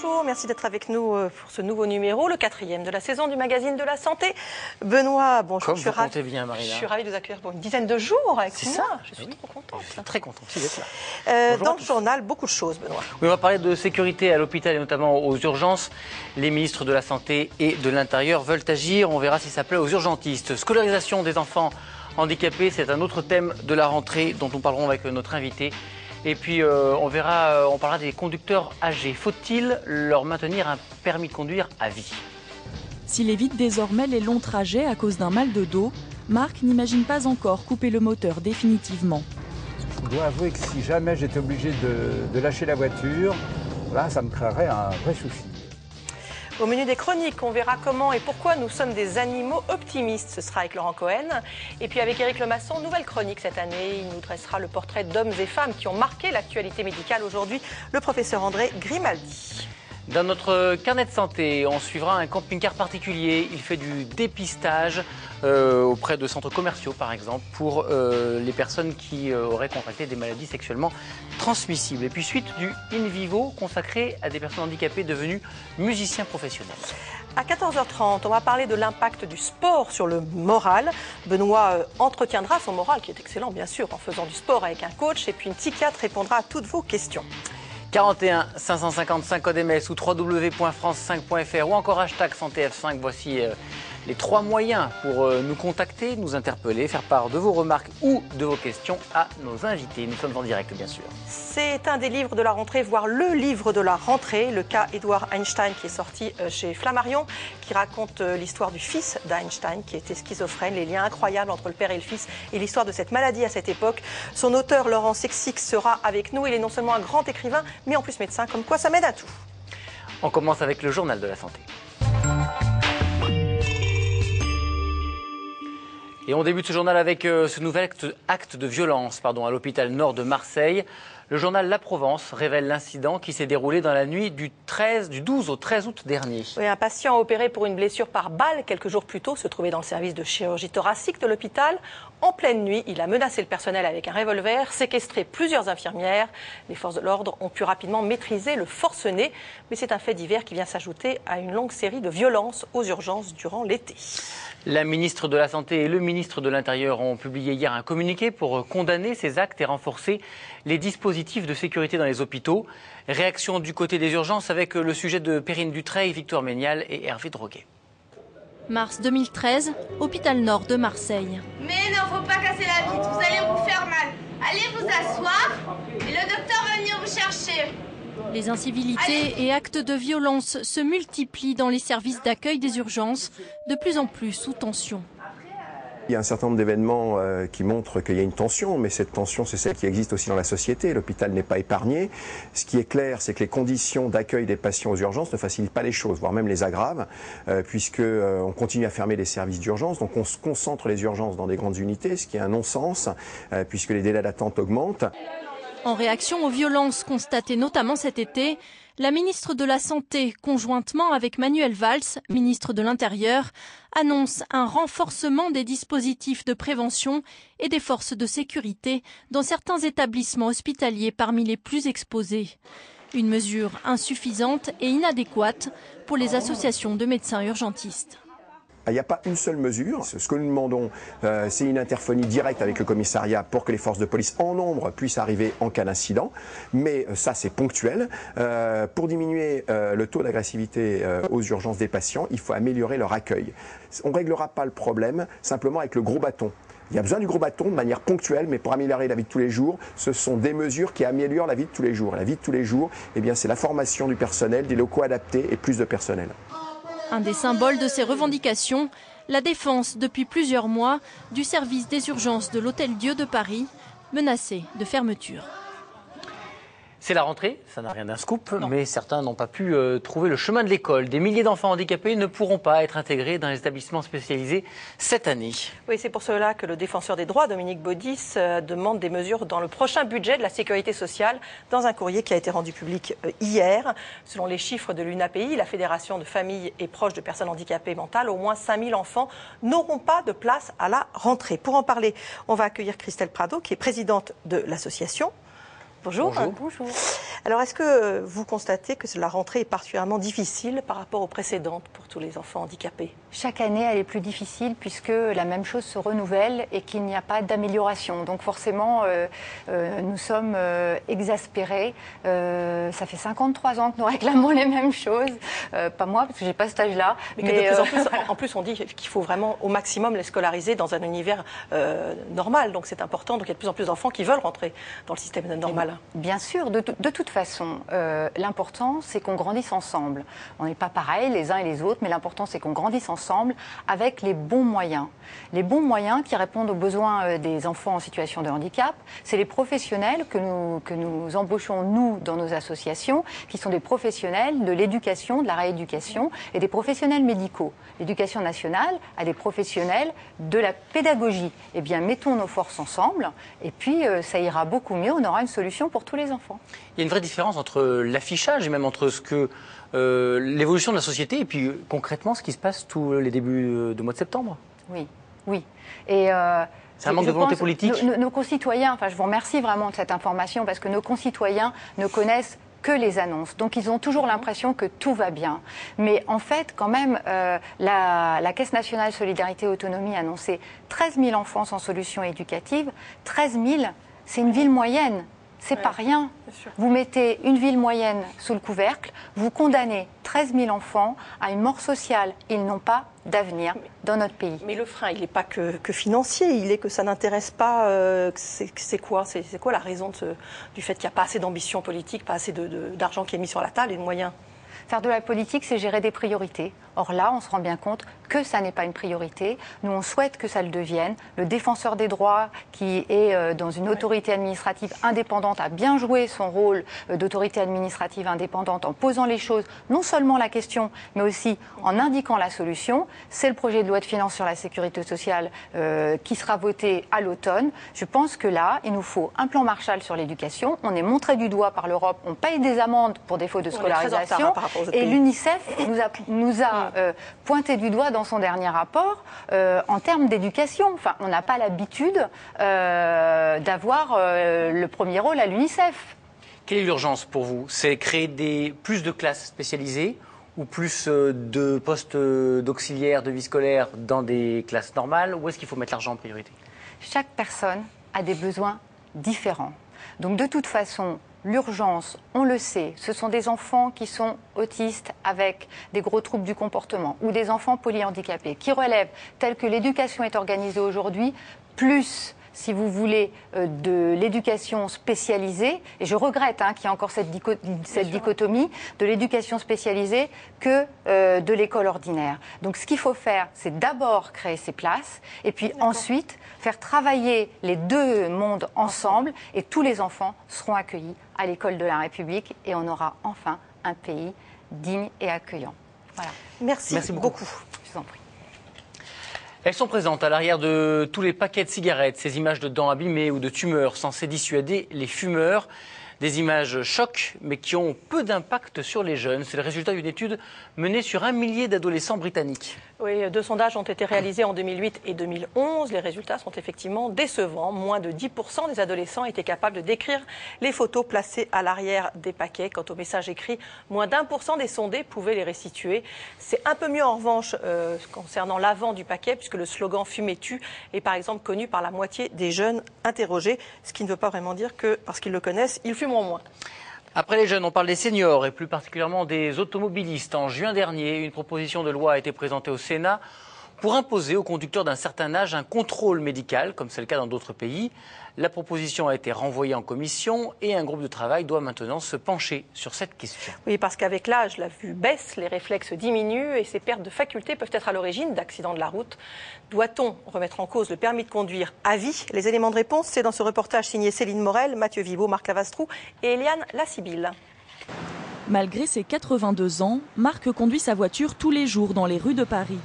bonjour, merci d'être avec nous pour ce nouveau numéro, le 4e de la saison du magazine de la santé. Benoît, bonjour. Comme vous comptez bien, Marina. Je suis ravie de vous accueillir pour une dizaine de jours avec moi. Ça. Je suis trop contente. Je suis très contente d'être là. Dans le journal, beaucoup de choses, Benoît. Oui, on va parler de sécurité à l'hôpital et notamment aux urgences. Les ministres de la Santé et de l'Intérieur veulent agir. On verra si ça plaît aux urgentistes. Scolarisation des enfants handicapés, c'est un autre thème de la rentrée dont nous parlerons avec notre invité. Et puis on parlera des conducteurs âgés. Faut-il leur maintenir un permis de conduire à vie? S'il évite désormais les longs trajets à cause d'un mal de dos, Marc n'imagine pas encore couper le moteur définitivement. Je dois avouer que si jamais j'étais obligé de lâcher la voiture, là ça me créerait un vrai souci. Au menu des chroniques, on verra comment et pourquoi nous sommes des animaux optimistes. Ce sera avec Laurent Cohen. Et puis avec Éric Lemasson, nouvelle chronique cette année. Il nous dressera le portrait d'hommes et femmes qui ont marqué l'actualité médicale aujourd'hui. Le professeur André Grimaldi. Dans notre carnet de santé, on suivra un camping-car particulier. Il fait du dépistage auprès de centres commerciaux, par exemple, pour les personnes qui auraient contracté des maladies sexuellement transmissibles. Et puis suite du in vivo consacré à des personnes handicapées devenues musiciens professionnels. À 14h30, on va parler de l'impact du sport sur le moral. Benoît entretiendra son moral, qui est excellent, bien sûr, en faisant du sport avec un coach. Et puis une psychiatre répondra à toutes vos questions. 41 555 code MS ou www.france5.fr ou encore hashtag SantéF5. Voici les 3 moyens pour nous contacter, nous interpeller, faire part de vos remarques ou de vos questions à nos invités. Nous sommes en direct, bien sûr. C'est un des livres de la rentrée, voire le livre de la rentrée, le cas Edward Einstein qui est sorti chez Flammarion, qui raconte l'histoire du fils d'Einstein qui était schizophrène, les liens incroyables entre le père et le fils et l'histoire de cette maladie à cette époque. Son auteur, Laurent Sexic, sera avec nous. Il est non seulement un grand écrivain, mais en plus médecin, comme quoi ça m'aide à tout. On commence avec le journal de la santé. Et on débute ce journal avec ce nouvel acte de violence à l'hôpital nord de Marseille. Le journal La Provence révèle l'incident qui s'est déroulé dans la nuit du 12 au 13 août dernier. Oui, un patient opéré pour une blessure par balle quelques jours plus tôt se trouvait dans le service de chirurgie thoracique de l'hôpital. En pleine nuit, il a menacé le personnel avec un revolver, séquestré plusieurs infirmières. Les forces de l'ordre ont pu rapidement maîtriser le forcené. Mais c'est un fait divers qui vient s'ajouter à une longue série de violences aux urgences durant l'été. La ministre de la Santé et le ministre de l'Intérieur ont publié hier un communiqué pour condamner ces actes et renforcer les dispositifs de sécurité dans les hôpitaux. Réaction du côté des urgences avec le sujet de Perrine Dutreil, Victoire Ménial et Hervé Droguet. Mars 2013, hôpital nord de Marseille. Mais non, faut pas casser la vitre, vous allez vous faire mal. Allez vous asseoir et le docteur va venir vous chercher. Les incivilités et actes de violence se multiplient dans les services d'accueil des urgences, de plus en plus sous tension. Il y a un certain nombre d'événements qui montrent qu'il y a une tension, mais cette tension, c'est celle qui existe aussi dans la société. L'hôpital n'est pas épargné. Ce qui est clair, c'est que les conditions d'accueil des patients aux urgences ne facilitent pas les choses, voire même les aggravent, puisqu'on continue à fermer les services d'urgence. Donc on se concentre les urgences dans des grandes unités, ce qui est un non-sens, puisque les délais d'attente augmentent. En réaction aux violences constatées notamment cet été, la ministre de la Santé, conjointement avec Manuel Valls, ministre de l'Intérieur, annonce un renforcement des dispositifs de prévention et des forces de sécurité dans certains établissements hospitaliers parmi les plus exposés. Une mesure insuffisante et inadéquate pour les associations de médecins urgentistes. Il n'y a pas une seule mesure. Ce que nous demandons, c'est une interphonie directe avec le commissariat pour que les forces de police en nombre puissent arriver en cas d'incident. Mais ça, c'est ponctuel. Pour diminuer le taux d'agressivité aux urgences des patients, il faut améliorer leur accueil. On ne réglera pas le problème simplement avec le gros bâton. Il y a besoin du gros bâton de manière ponctuelle, mais pour améliorer la vie de tous les jours, ce sont des mesures qui améliorent la vie de tous les jours. La vie de tous les jours, c'est la formation du personnel, des locaux adaptés et plus de personnel. Un des symboles de ces revendications, la défense depuis plusieurs mois du service des urgences de l'Hôtel-Dieu de Paris, menacé de fermeture. C'est la rentrée, ça n'a rien d'un scoop, mais certains n'ont pas pu trouver le chemin de l'école. Des milliers d'enfants handicapés ne pourront pas être intégrés dans les établissements spécialisés cette année. Oui, c'est pour cela que le défenseur des droits, Dominique Baudis, demande des mesures dans le prochain budget de la sécurité sociale, dans un courrier qui a été rendu public hier. Selon les chiffres de l'UNAPI, la Fédération de familles et proches de personnes handicapées mentales, au moins 5000 enfants n'auront pas de place à la rentrée. Pour en parler, on va accueillir Christelle Prado, qui est présidente de l'association. Bonjour. Bonjour. Alors, est-ce que vous constatez que la rentrée est particulièrement difficile par rapport aux précédentes pour tous les enfants handicapés? Chaque année, elle est plus difficile puisque la même chose se renouvelle et qu'il n'y a pas d'amélioration. Donc forcément, nous sommes exaspérés. Ça fait 53 ans que nous réclamons les mêmes choses. Pas moi, parce que j'ai pas cet âge-là. Mais que de plus en plus, on dit qu'il faut vraiment au maximum les scolariser dans un univers normal. Donc c'est important. Donc il y a de plus en plus d'enfants qui veulent rentrer dans le système normal. Bien sûr, de toute façon, l'important c'est qu'on grandisse ensemble. On n'est pas pareils les uns et les autres, mais l'important c'est qu'on grandisse ensemble avec les bons moyens. Les bons moyens qui répondent aux besoins des enfants en situation de handicap, c'est les professionnels que nous embauchons, nous, dans nos associations, qui sont des professionnels de l'éducation, de la rééducation et des professionnels médicaux. L'éducation nationale a des professionnels de la pédagogie. Eh bien, mettons nos forces ensemble et puis ça ira beaucoup mieux, on aura une solution pour tous les enfants. Il y a une vraie différence entre l'affichage et même entre l'évolution de la société et puis concrètement ce qui se passe tous les débuts de mois de septembre. Oui, oui. Et c'est un manque de volonté politique. Nos concitoyens, enfin je vous remercie vraiment de cette information parce que nos concitoyens ne connaissent que les annonces. Donc ils ont toujours l'impression que tout va bien. Mais en fait, quand même, la Caisse nationale solidarité et autonomie a annoncé 13 000 enfants sans solution éducative. 13 000, c'est une ville moyenne. C'est pas rien. Vous mettez une ville moyenne sous le couvercle, vous condamnez 13 000 enfants à une mort sociale. Ils n'ont pas d'avenir dans notre pays. Mais le frein, il n'est pas que financier, il est que ça n'intéresse pas. C'est quoi la raison du fait qu'il n'y a pas assez d'ambition politique, pas assez d'argent qui est mis sur la table et de moyens? Faire de la politique, c'est gérer des priorités. Or là, on se rend bien compte que ça n'est pas une priorité. Nous, on souhaite que ça le devienne. Le défenseur des droits, qui est dans une autorité administrative indépendante, a bien joué son rôle d'autorité administrative indépendante en posant les choses, non seulement la question, mais aussi en indiquant la solution. C'est le projet de loi de finances sur la sécurité sociale qui sera voté à l'automne. Je pense que là, il nous faut un plan Marshall sur l'éducation. On est montré du doigt par l'Europe. On paye des amendes pour défaut de scolarisation. Et l'UNICEF nous a pointé du doigt dans son dernier rapport en termes d'éducation. Enfin, on n'a pas l'habitude d'avoir le premier rôle à l'UNICEF. Quelle est l'urgence pour vous? C'est créer plus de classes spécialisées ou plus de postes d'auxiliaires de vie scolaire dans des classes normales? Où est-ce qu'il faut mettre l'argent en priorité? Chaque personne a des besoins différents. Donc de toute façon, l'urgence, on le sait, ce sont des enfants qui sont autistes avec des gros troubles du comportement ou des enfants polyhandicapés qui relèvent, tel que l'éducation est organisée aujourd'hui, plus, si vous voulez, de l'éducation spécialisée, et je regrette qu'il y ait encore cette dichotomie, de l'éducation spécialisée que de l'école ordinaire. Donc ce qu'il faut faire, c'est d'abord créer ces places, et puis ensuite faire travailler les deux mondes ensemble, et tous les enfants seront accueillis à l'école de la République, et on aura enfin un pays digne et accueillant. Voilà. Merci beaucoup. Je vous en prie. Elles sont présentes à l'arrière de tous les paquets de cigarettes, ces images de dents abîmées ou de tumeurs censées dissuader les fumeurs. Des images chocs, mais qui ont peu d'impact sur les jeunes. C'est le résultat d'une étude menée sur 1 millier d'adolescents britanniques. Oui, 2 sondages ont été réalisés en 2008 et 2011. Les résultats sont effectivement décevants. Moins de 10% des adolescents étaient capables de décrire les photos placées à l'arrière des paquets. Quant aux messages écrits, moins d'1% des sondés pouvaient les restituer. C'est un peu mieux en revanche concernant l'avant du paquet, puisque le slogan « Fumer tue » est par exemple connu par la moitié des jeunes interrogés, ce qui ne veut pas vraiment dire que, parce qu'ils le connaissent, ils fument moins. Après les jeunes, on parle des seniors et plus particulièrement des automobilistes. En juin dernier, une proposition de loi a été présentée au Sénat pour imposer aux conducteurs d'un certain âge un contrôle médical, comme c'est le cas dans d'autres pays. La proposition a été renvoyée en commission et un groupe de travail doit maintenant se pencher sur cette question. Oui, parce qu'avec l'âge, la vue baisse, les réflexes diminuent et ces pertes de facultés peuvent être à l'origine d'accidents de la route. Doit-on remettre en cause le permis de conduire à vie? Les éléments de réponse, c'est dans ce reportage signé Céline Morel, Mathieu Vibaud, Marc Lavastrou et Eliane Lassibille. Malgré ses 82 ans, Marc conduit sa voiture tous les jours dans les rues de Paris.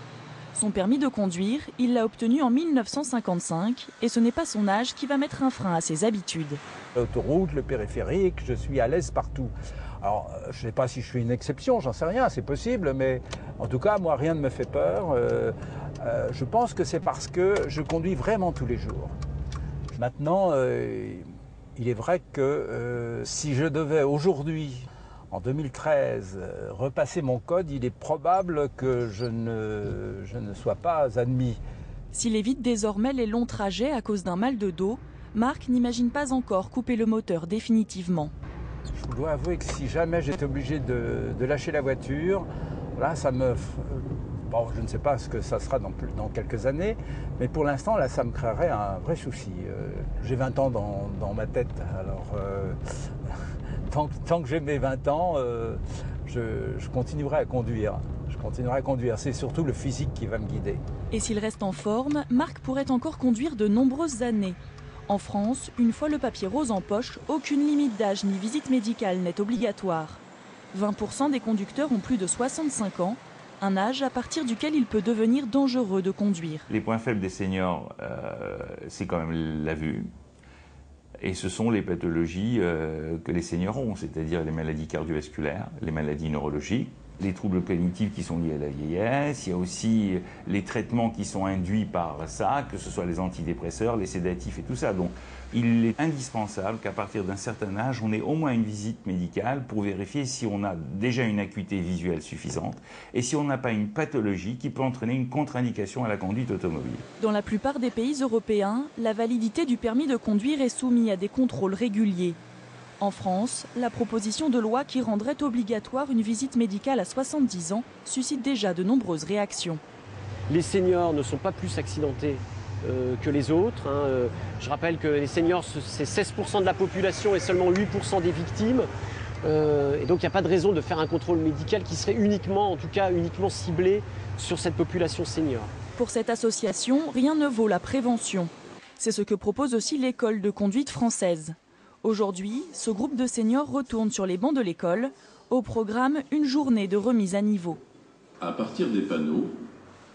Son permis de conduire, il l'a obtenu en 1955 et ce n'est pas son âge qui va mettre un frein à ses habitudes. L'autoroute, le périphérique, je suis à l'aise partout. Alors, je ne sais pas si je suis une exception, j'en sais rien, c'est possible, mais en tout cas, moi, rien ne me fait peur. Je pense que c'est parce que je conduis vraiment tous les jours. Maintenant, Il est vrai que si je devais aujourd'hui, en 2013, repasser mon code, il est probable que je ne sois pas admis. S'il évite désormais les longs trajets à cause d'un mal de dos, Marc n'imagine pas encore couper le moteur définitivement. Je dois avouer que si jamais j'étais obligé de lâcher la voiture, là ça me... Bon, je ne sais pas ce que ça sera dans quelques années, mais pour l'instant, là, ça me créerait un vrai souci. J'ai 20 ans dans ma tête, alors tant que j'ai mes 20 ans, je continuerai à conduire. C'est surtout le physique qui va me guider. Et s'il reste en forme, Marc pourrait encore conduire de nombreuses années. En France, une fois le papier rose en poche, aucune limite d'âge ni visite médicale n'est obligatoire. 20% des conducteurs ont plus de 65 ans. Un âge à partir duquel il peut devenir dangereux de conduire. Les points faibles des seniors, c'est quand même la vue. Et ce sont les pathologies que les seniors ont, c'est-à-dire les maladies cardiovasculaires, les maladies neurologiques, les troubles cognitifs qui sont liés à la vieillesse. Il y a aussi les traitements qui sont induits par ça, que ce soit les antidépresseurs, les sédatifs et tout ça. Donc il est indispensable qu'à partir d'un certain âge, on ait au moins une visite médicale pour vérifier si on a déjà une acuité visuelle suffisante et si on n'a pas une pathologie qui peut entraîner une contre-indication à la conduite automobile. Dans la plupart des pays européens, la validité du permis de conduire est soumise à des contrôles réguliers. En France, la proposition de loi qui rendrait obligatoire une visite médicale à 70 ans suscite déjà de nombreuses réactions. Les seniors ne sont pas plus accidentés que les autres. Je rappelle que les seniors, c'est 16% de la population et seulement 8% des victimes. Et donc il n'y a pas de raison de faire un contrôle médical qui serait uniquement ciblé sur cette population senior. Pour cette association, rien ne vaut la prévention. C'est ce que propose aussi l'école de conduite française. Aujourd'hui, ce groupe de seniors retourne sur les bancs de l'école. Au programme, une journée de remise à niveau. À partir des panneaux,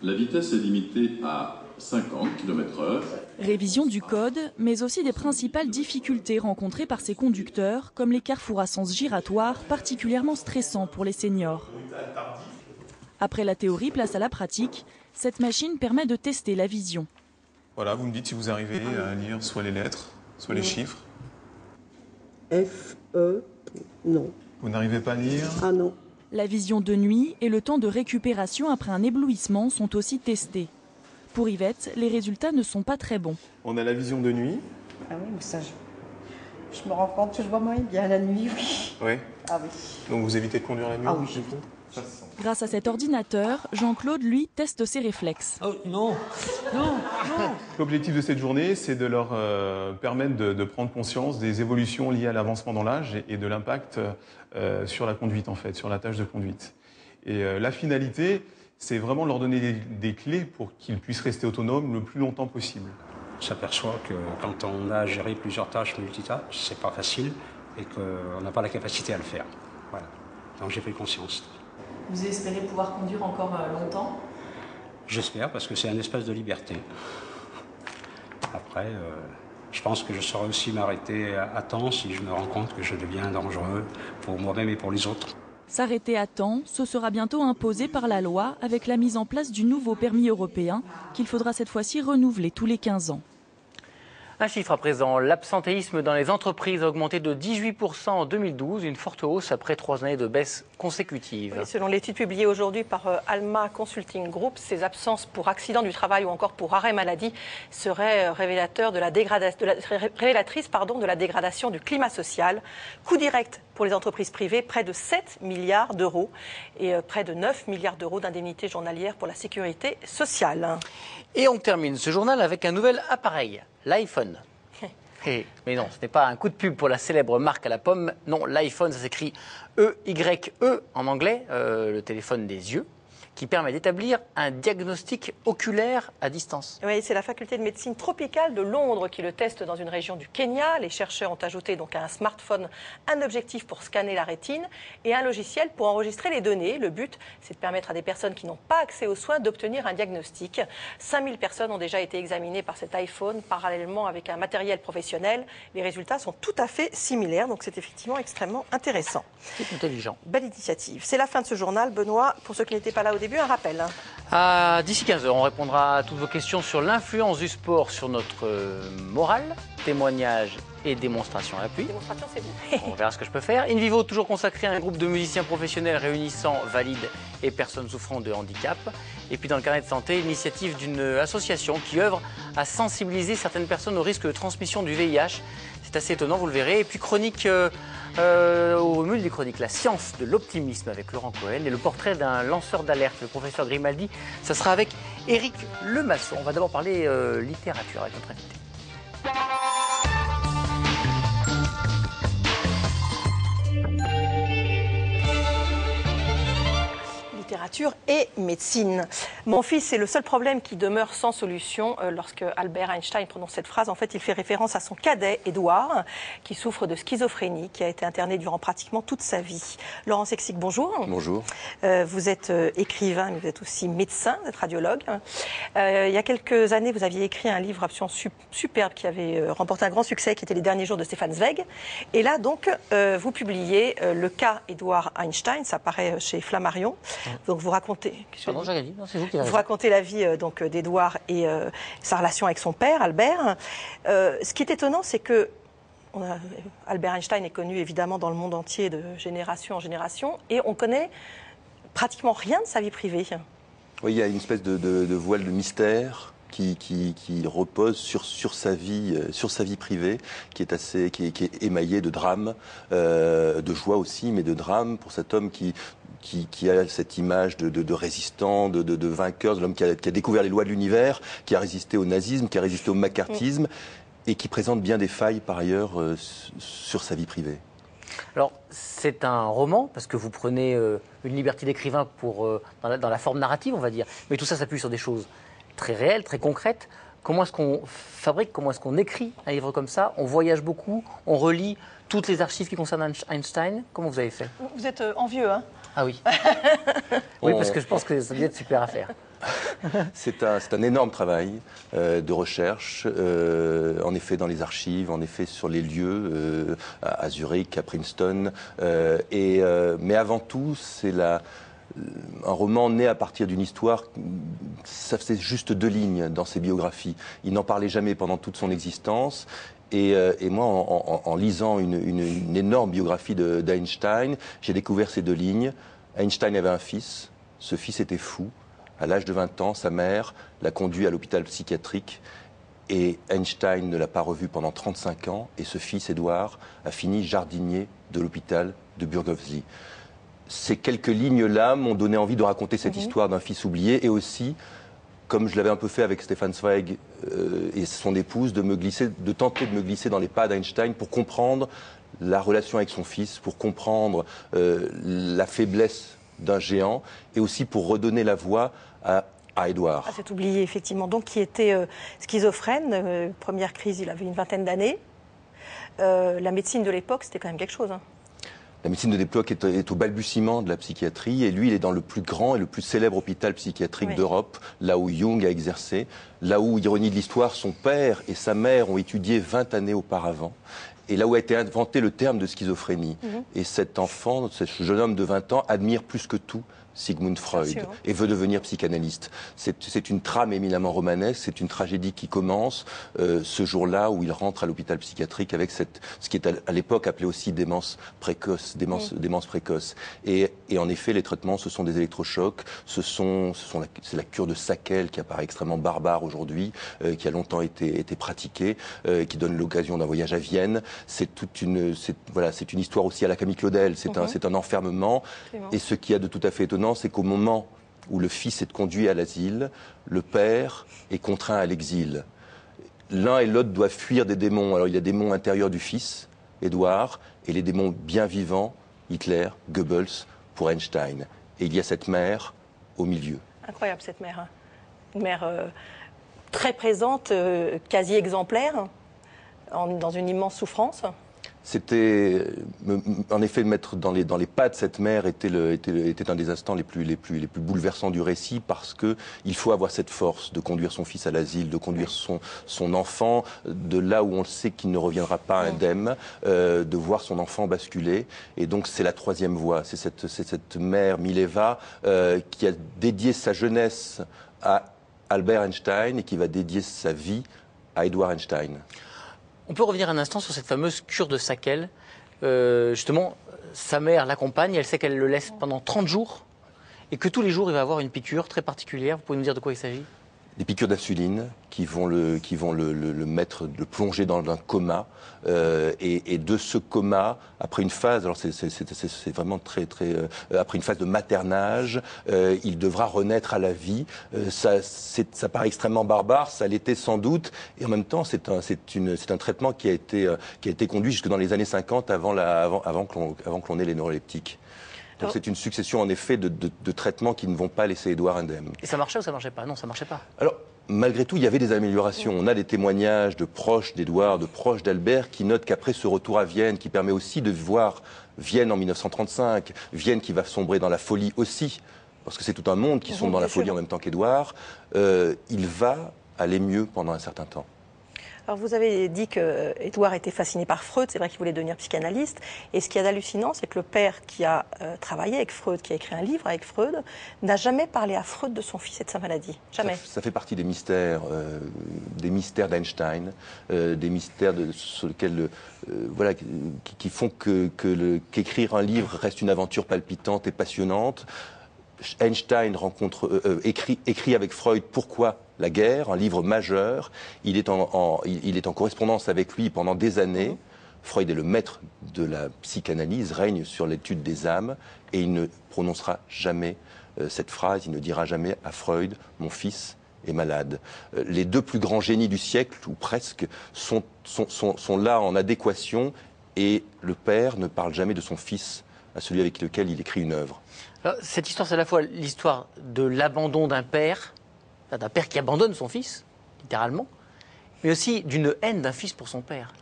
la vitesse est limitée à 50 km/h. Révision du code, mais aussi des principales difficultés rencontrées par ces conducteurs, comme les carrefours à sens giratoire, particulièrement stressants pour les seniors. Après la théorie, place à la pratique. Cette machine permet de tester la vision. Voilà, vous me dites si vous arrivez à lire soit les lettres, soit les chiffres. F, E, non. Vous n'arrivez pas à lire? Ah non. La vision de nuit et le temps de récupération après un éblouissement sont aussi testés. Pour Yvette, les résultats ne sont pas très bons. On a la vision de nuit. Ah oui, mais ça, je me rends compte que je vois moins bien la nuit, oui. Oui. Ah oui. Donc vous évitez de conduire la nuit? Ah oui, j'évite. Grâce à cet ordinateur, Jean-Claude, lui, teste ses réflexes. Oh non, non, non. L'objectif de cette journée, c'est de leur permettre de prendre conscience des évolutions liées à l'avancement dans l'âge et de l'impact sur la conduite, en fait, sur la tâche de conduite. Et la finalité, c'est vraiment leur donner des clés pour qu'ils puissent rester autonomes le plus longtemps possible. On s'aperçoit que quand on a géré plusieurs tâches multitâches, c'est pas facile et qu'on n'a pas la capacité à le faire. Voilà. Donc j'ai pris conscience. Vous espérez pouvoir conduire encore longtemps? J'espère, parce que c'est un espace de liberté. Après, je pense que je saurai aussi m'arrêter à temps si je me rends compte que je deviens dangereux pour moi-même et pour les autres. S'arrêter à temps, ce sera bientôt imposé par la loi avec la mise en place du nouveau permis européen qu'il faudra cette fois-ci renouveler tous les 15 ans. Un chiffre à présent, l'absentéisme dans les entreprises a augmenté de 18% en 2012, une forte hausse après 3 années de baisse consécutive. Oui, selon l'étude publiée aujourd'hui par Alma Consulting Group, ces absences pour accident du travail ou encore pour arrêt maladie seraient révélatrices de la dégradation du climat social. Coût direct pour les entreprises privées, près de 7 milliards d'euros et près de 9 milliards d'euros d'indemnités journalières pour la sécurité sociale. Et on termine ce journal avec un nouvel appareil, l'iPhone. Mais non, ce n'est pas un coup de pub pour la célèbre marque à la pomme. Non, l'iPhone, ça s'écrit E-Y-E en anglais, le téléphone des yeux, qui permet d'établir un diagnostic oculaire à distance. Oui, c'est la faculté de médecine tropicale de Londres qui le teste dans une région du Kenya. Les chercheurs ont ajouté donc à un smartphone un objectif pour scanner la rétine et un logiciel pour enregistrer les données. Le but, c'est de permettre à des personnes qui n'ont pas accès aux soins d'obtenir un diagnostic. 5000 personnes ont déjà été examinées par cet iPhone parallèlement avec un matériel professionnel. Les résultats sont tout à fait similaires, donc c'est effectivement extrêmement intéressant. C'est intelligent. Belle initiative. C'est la fin de ce journal. Benoît, pour ceux qui n'étaient pas là au début, un rappel. D'ici 15h, on répondra à toutes vos questions sur l'influence du sport sur notre morale, témoignages et démonstrations à l'appui. Démonstration, c'est bien. On verra ce que je peux faire. In Vivo, toujours consacré à un groupe de musiciens professionnels réunissant valides et personnes souffrant de handicap. Et puis dans le carnet de santé, l'initiative d'une association qui œuvre à sensibiliser certaines personnes au risque de transmission du VIH. C'est assez étonnant, vous le verrez. Et puis chronique, au menu des chroniques, la science de l'optimisme avec Laurent Cohen et le portrait d'un lanceur d'alerte, le professeur Grimaldi. Ça sera avec Éric Lemasson. On va d'abord parler littérature avec notre invité. Littérature et médecine. Mon fils, c'est le seul problème qui demeure sans solution. Lorsque Albert Einstein prononce cette phrase, en fait, il fait référence à son cadet, Édouard, qui souffre de schizophrénie, qui a été interné durant pratiquement toute sa vie. Laurent Sexic, bonjour. Bonjour. Vous êtes écrivain, mais vous êtes aussi médecin, vous êtes radiologue. Il y a quelques années, vous aviez écrit un livre absolument superbe qui avait remporté un grand succès, qui était Les derniers jours de Stefan Zweig. Et là, donc, vous publiez le cas Édouard Einstein, ça paraît chez Flammarion. Donc vous racontez, Pardon, Jagali, non, c'est vous qui l'avez vous racontez la vie donc d'Édouard et sa relation avec son père, Albert. Ce qui est étonnant, c'est que Albert Einstein est connu évidemment dans le monde entier de génération en génération, et on connaît pratiquement rien de sa vie privée. Oui, il y a une espèce de voile de mystère qui repose sur sa vie privée, qui est émaillée de drames, de joie aussi, mais de drames pour cet homme qui a cette image de résistant, de vainqueur, de l'homme qui a découvert les lois de l'univers, qui a résisté au nazisme, qui a résisté au macartisme, et qui présente bien des failles par ailleurs sur sa vie privée. Alors, c'est un roman, parce que vous prenez une liberté d'écrivain dans la forme narrative, on va dire, mais tout ça s'appuie sur des choses très réelles, très concrètes. Comment est-ce qu'on fabrique, comment est-ce qu'on écrit un livre comme ça? On voyage beaucoup, on relit toutes les archives qui concernent Einstein. Comment vous avez fait? Vous êtes envieux, hein? Ah oui. Oui, parce que je pense que ça doit être super à faire. C'est un énorme travail de recherche, en effet dans les archives, en effet sur les lieux, à Zurich, à Princeton. Mais avant tout, c'est un roman né à partir d'une histoire. Ça faisait juste 2 lignes dans ses biographies. Il n'en parlait jamais pendant toute son existence. Et moi, en lisant une énorme biographie d'Einstein, j'ai découvert ces 2 lignes. Einstein avait un fils. Ce fils était fou. À l'âge de 20 ans, sa mère l'a conduit à l'hôpital psychiatrique. Et Einstein ne l'a pas revu pendant 35 ans. Et ce fils, Édouard, a fini jardinier de l'hôpital de Burgosli. Ces quelques lignes-là m'ont donné envie de raconter cette histoire d'un fils oublié, et aussi, comme je l'avais un peu fait avec Stefan Zweig et son épouse, de tenter de me glisser dans les pas d'Einstein pour comprendre la relation avec son fils, pour comprendre la faiblesse d'un géant, et aussi pour redonner la voix à Édouard. Ah, c'est oublié, effectivement. Donc, qui était schizophrène. Première crise, il avait une 20aine d'années. La médecine de l'époque, c'était quand même quelque chose, hein. La médecine de l'époque est au balbutiement de la psychiatrie, et lui, il est dans le plus grand et le plus célèbre hôpital psychiatrique d'Europe, là où Jung a exercé, là où, ironie de l'histoire, son père et sa mère ont étudié 20 années auparavant, et là où a été inventé le terme de schizophrénie. Et cet enfant, ce jeune homme de 20 ans, admire plus que tout Sigmund Freud et veut devenir psychanalyste. C'est une trame éminemment romanesque, c'est une tragédie qui commence ce jour-là où il rentre à l'hôpital psychiatrique avec ce qui est à l'époque appelé aussi démence précoce. Et en effet, les traitements, ce sont des électrochocs, c'est la cure de Sackel qui apparaît extrêmement barbare aujourd'hui, qui a longtemps été pratiquée, qui donne l'occasion d'un voyage à Vienne. C'est une histoire aussi à la Camille Claudel, c'est un enfermement. Et ce qui a de tout à fait étonnant, c'est qu'au moment où le fils est conduit à l'asile, le père est contraint à l'exil. L'un et l'autre doivent fuir des démons. Alors il y a des démons intérieurs du fils, Édouard, et les démons bien vivants, Hitler, Goebbels, pour Einstein. Et il y a cette mère au milieu. Incroyable cette mère. Une mère très présente, quasi exemplaire, dans une immense souffrance. C'était, en effet, mettre dans les pas de cette mère était un des instants les plus bouleversants du récit, parce que il faut avoir cette force de conduire son fils à l'asile, de conduire son enfant de là où on sait qu'il ne reviendra pas indemne, de voir son enfant basculer. Et donc c'est la troisième voie, c'est cette mère Mileva qui a dédié sa jeunesse à Albert Einstein et qui va dédier sa vie à Edward Einstein. On peut revenir un instant sur cette fameuse cure de Sackel. Justement, sa mère l'accompagne, elle sait qu'elle le laisse pendant 30 jours et que tous les jours il va avoir une piqûre très particulière. Vous pouvez nous dire de quoi il s'agit ? Des piqûres d'insuline qui vont le plonger dans un coma, et de ce coma, après une phase, alors c'est vraiment très après une phase de maternage, il devra renaître à la vie. Ça paraît extrêmement barbare, ça l'était sans doute, et en même temps c'est un traitement qui a été conduit jusque dans les années 50 avant que l'on ait les neuroleptiques. Donc c'est une succession en effet de traitements qui ne vont pas laisser Edouard indemne. Et ça marchait ou ça marchait pas ? Non, ça marchait pas. Alors, malgré tout, il y avait des améliorations. On a des témoignages de proches d'Edouard, de proches d'Albert, qui notent qu'après ce retour à Vienne, qui permet aussi de voir Vienne en 1935, Vienne qui va sombrer dans la folie aussi, parce que c'est tout un monde qui sombre dans la folie en même temps qu'Edouard, il va aller mieux pendant un certain temps. Alors vous avez dit qu'Édouard était fasciné par Freud, c'est vrai qu'il voulait devenir psychanalyste, et ce qui est hallucinant, c'est que le père qui a travaillé avec Freud, qui a écrit un livre avec Freud, n'a jamais parlé à Freud de son fils et de sa maladie, jamais. Ça fait partie des mystères d'Einstein, des mystères sur lesquels, qui font qu'écrire un livre reste une aventure palpitante et passionnante. Einstein écrit avec Freud Pourquoi la guerre, un livre majeur. Il est en correspondance avec lui pendant des années. Freud est le maître de la psychanalyse, règne sur l'étude des âmes, et il ne prononcera jamais cette phrase, il ne dira jamais à Freud « mon fils est malade ». Les deux plus grands génies du siècle, ou presque, sont là en adéquation, et le père ne parle jamais de son fils à celui avec lequel il écrit une œuvre. Alors, cette histoire, c'est à la fois l'histoire de l'abandon d'un père qui abandonne son fils, littéralement, mais aussi d'une haine d'un fils pour son père.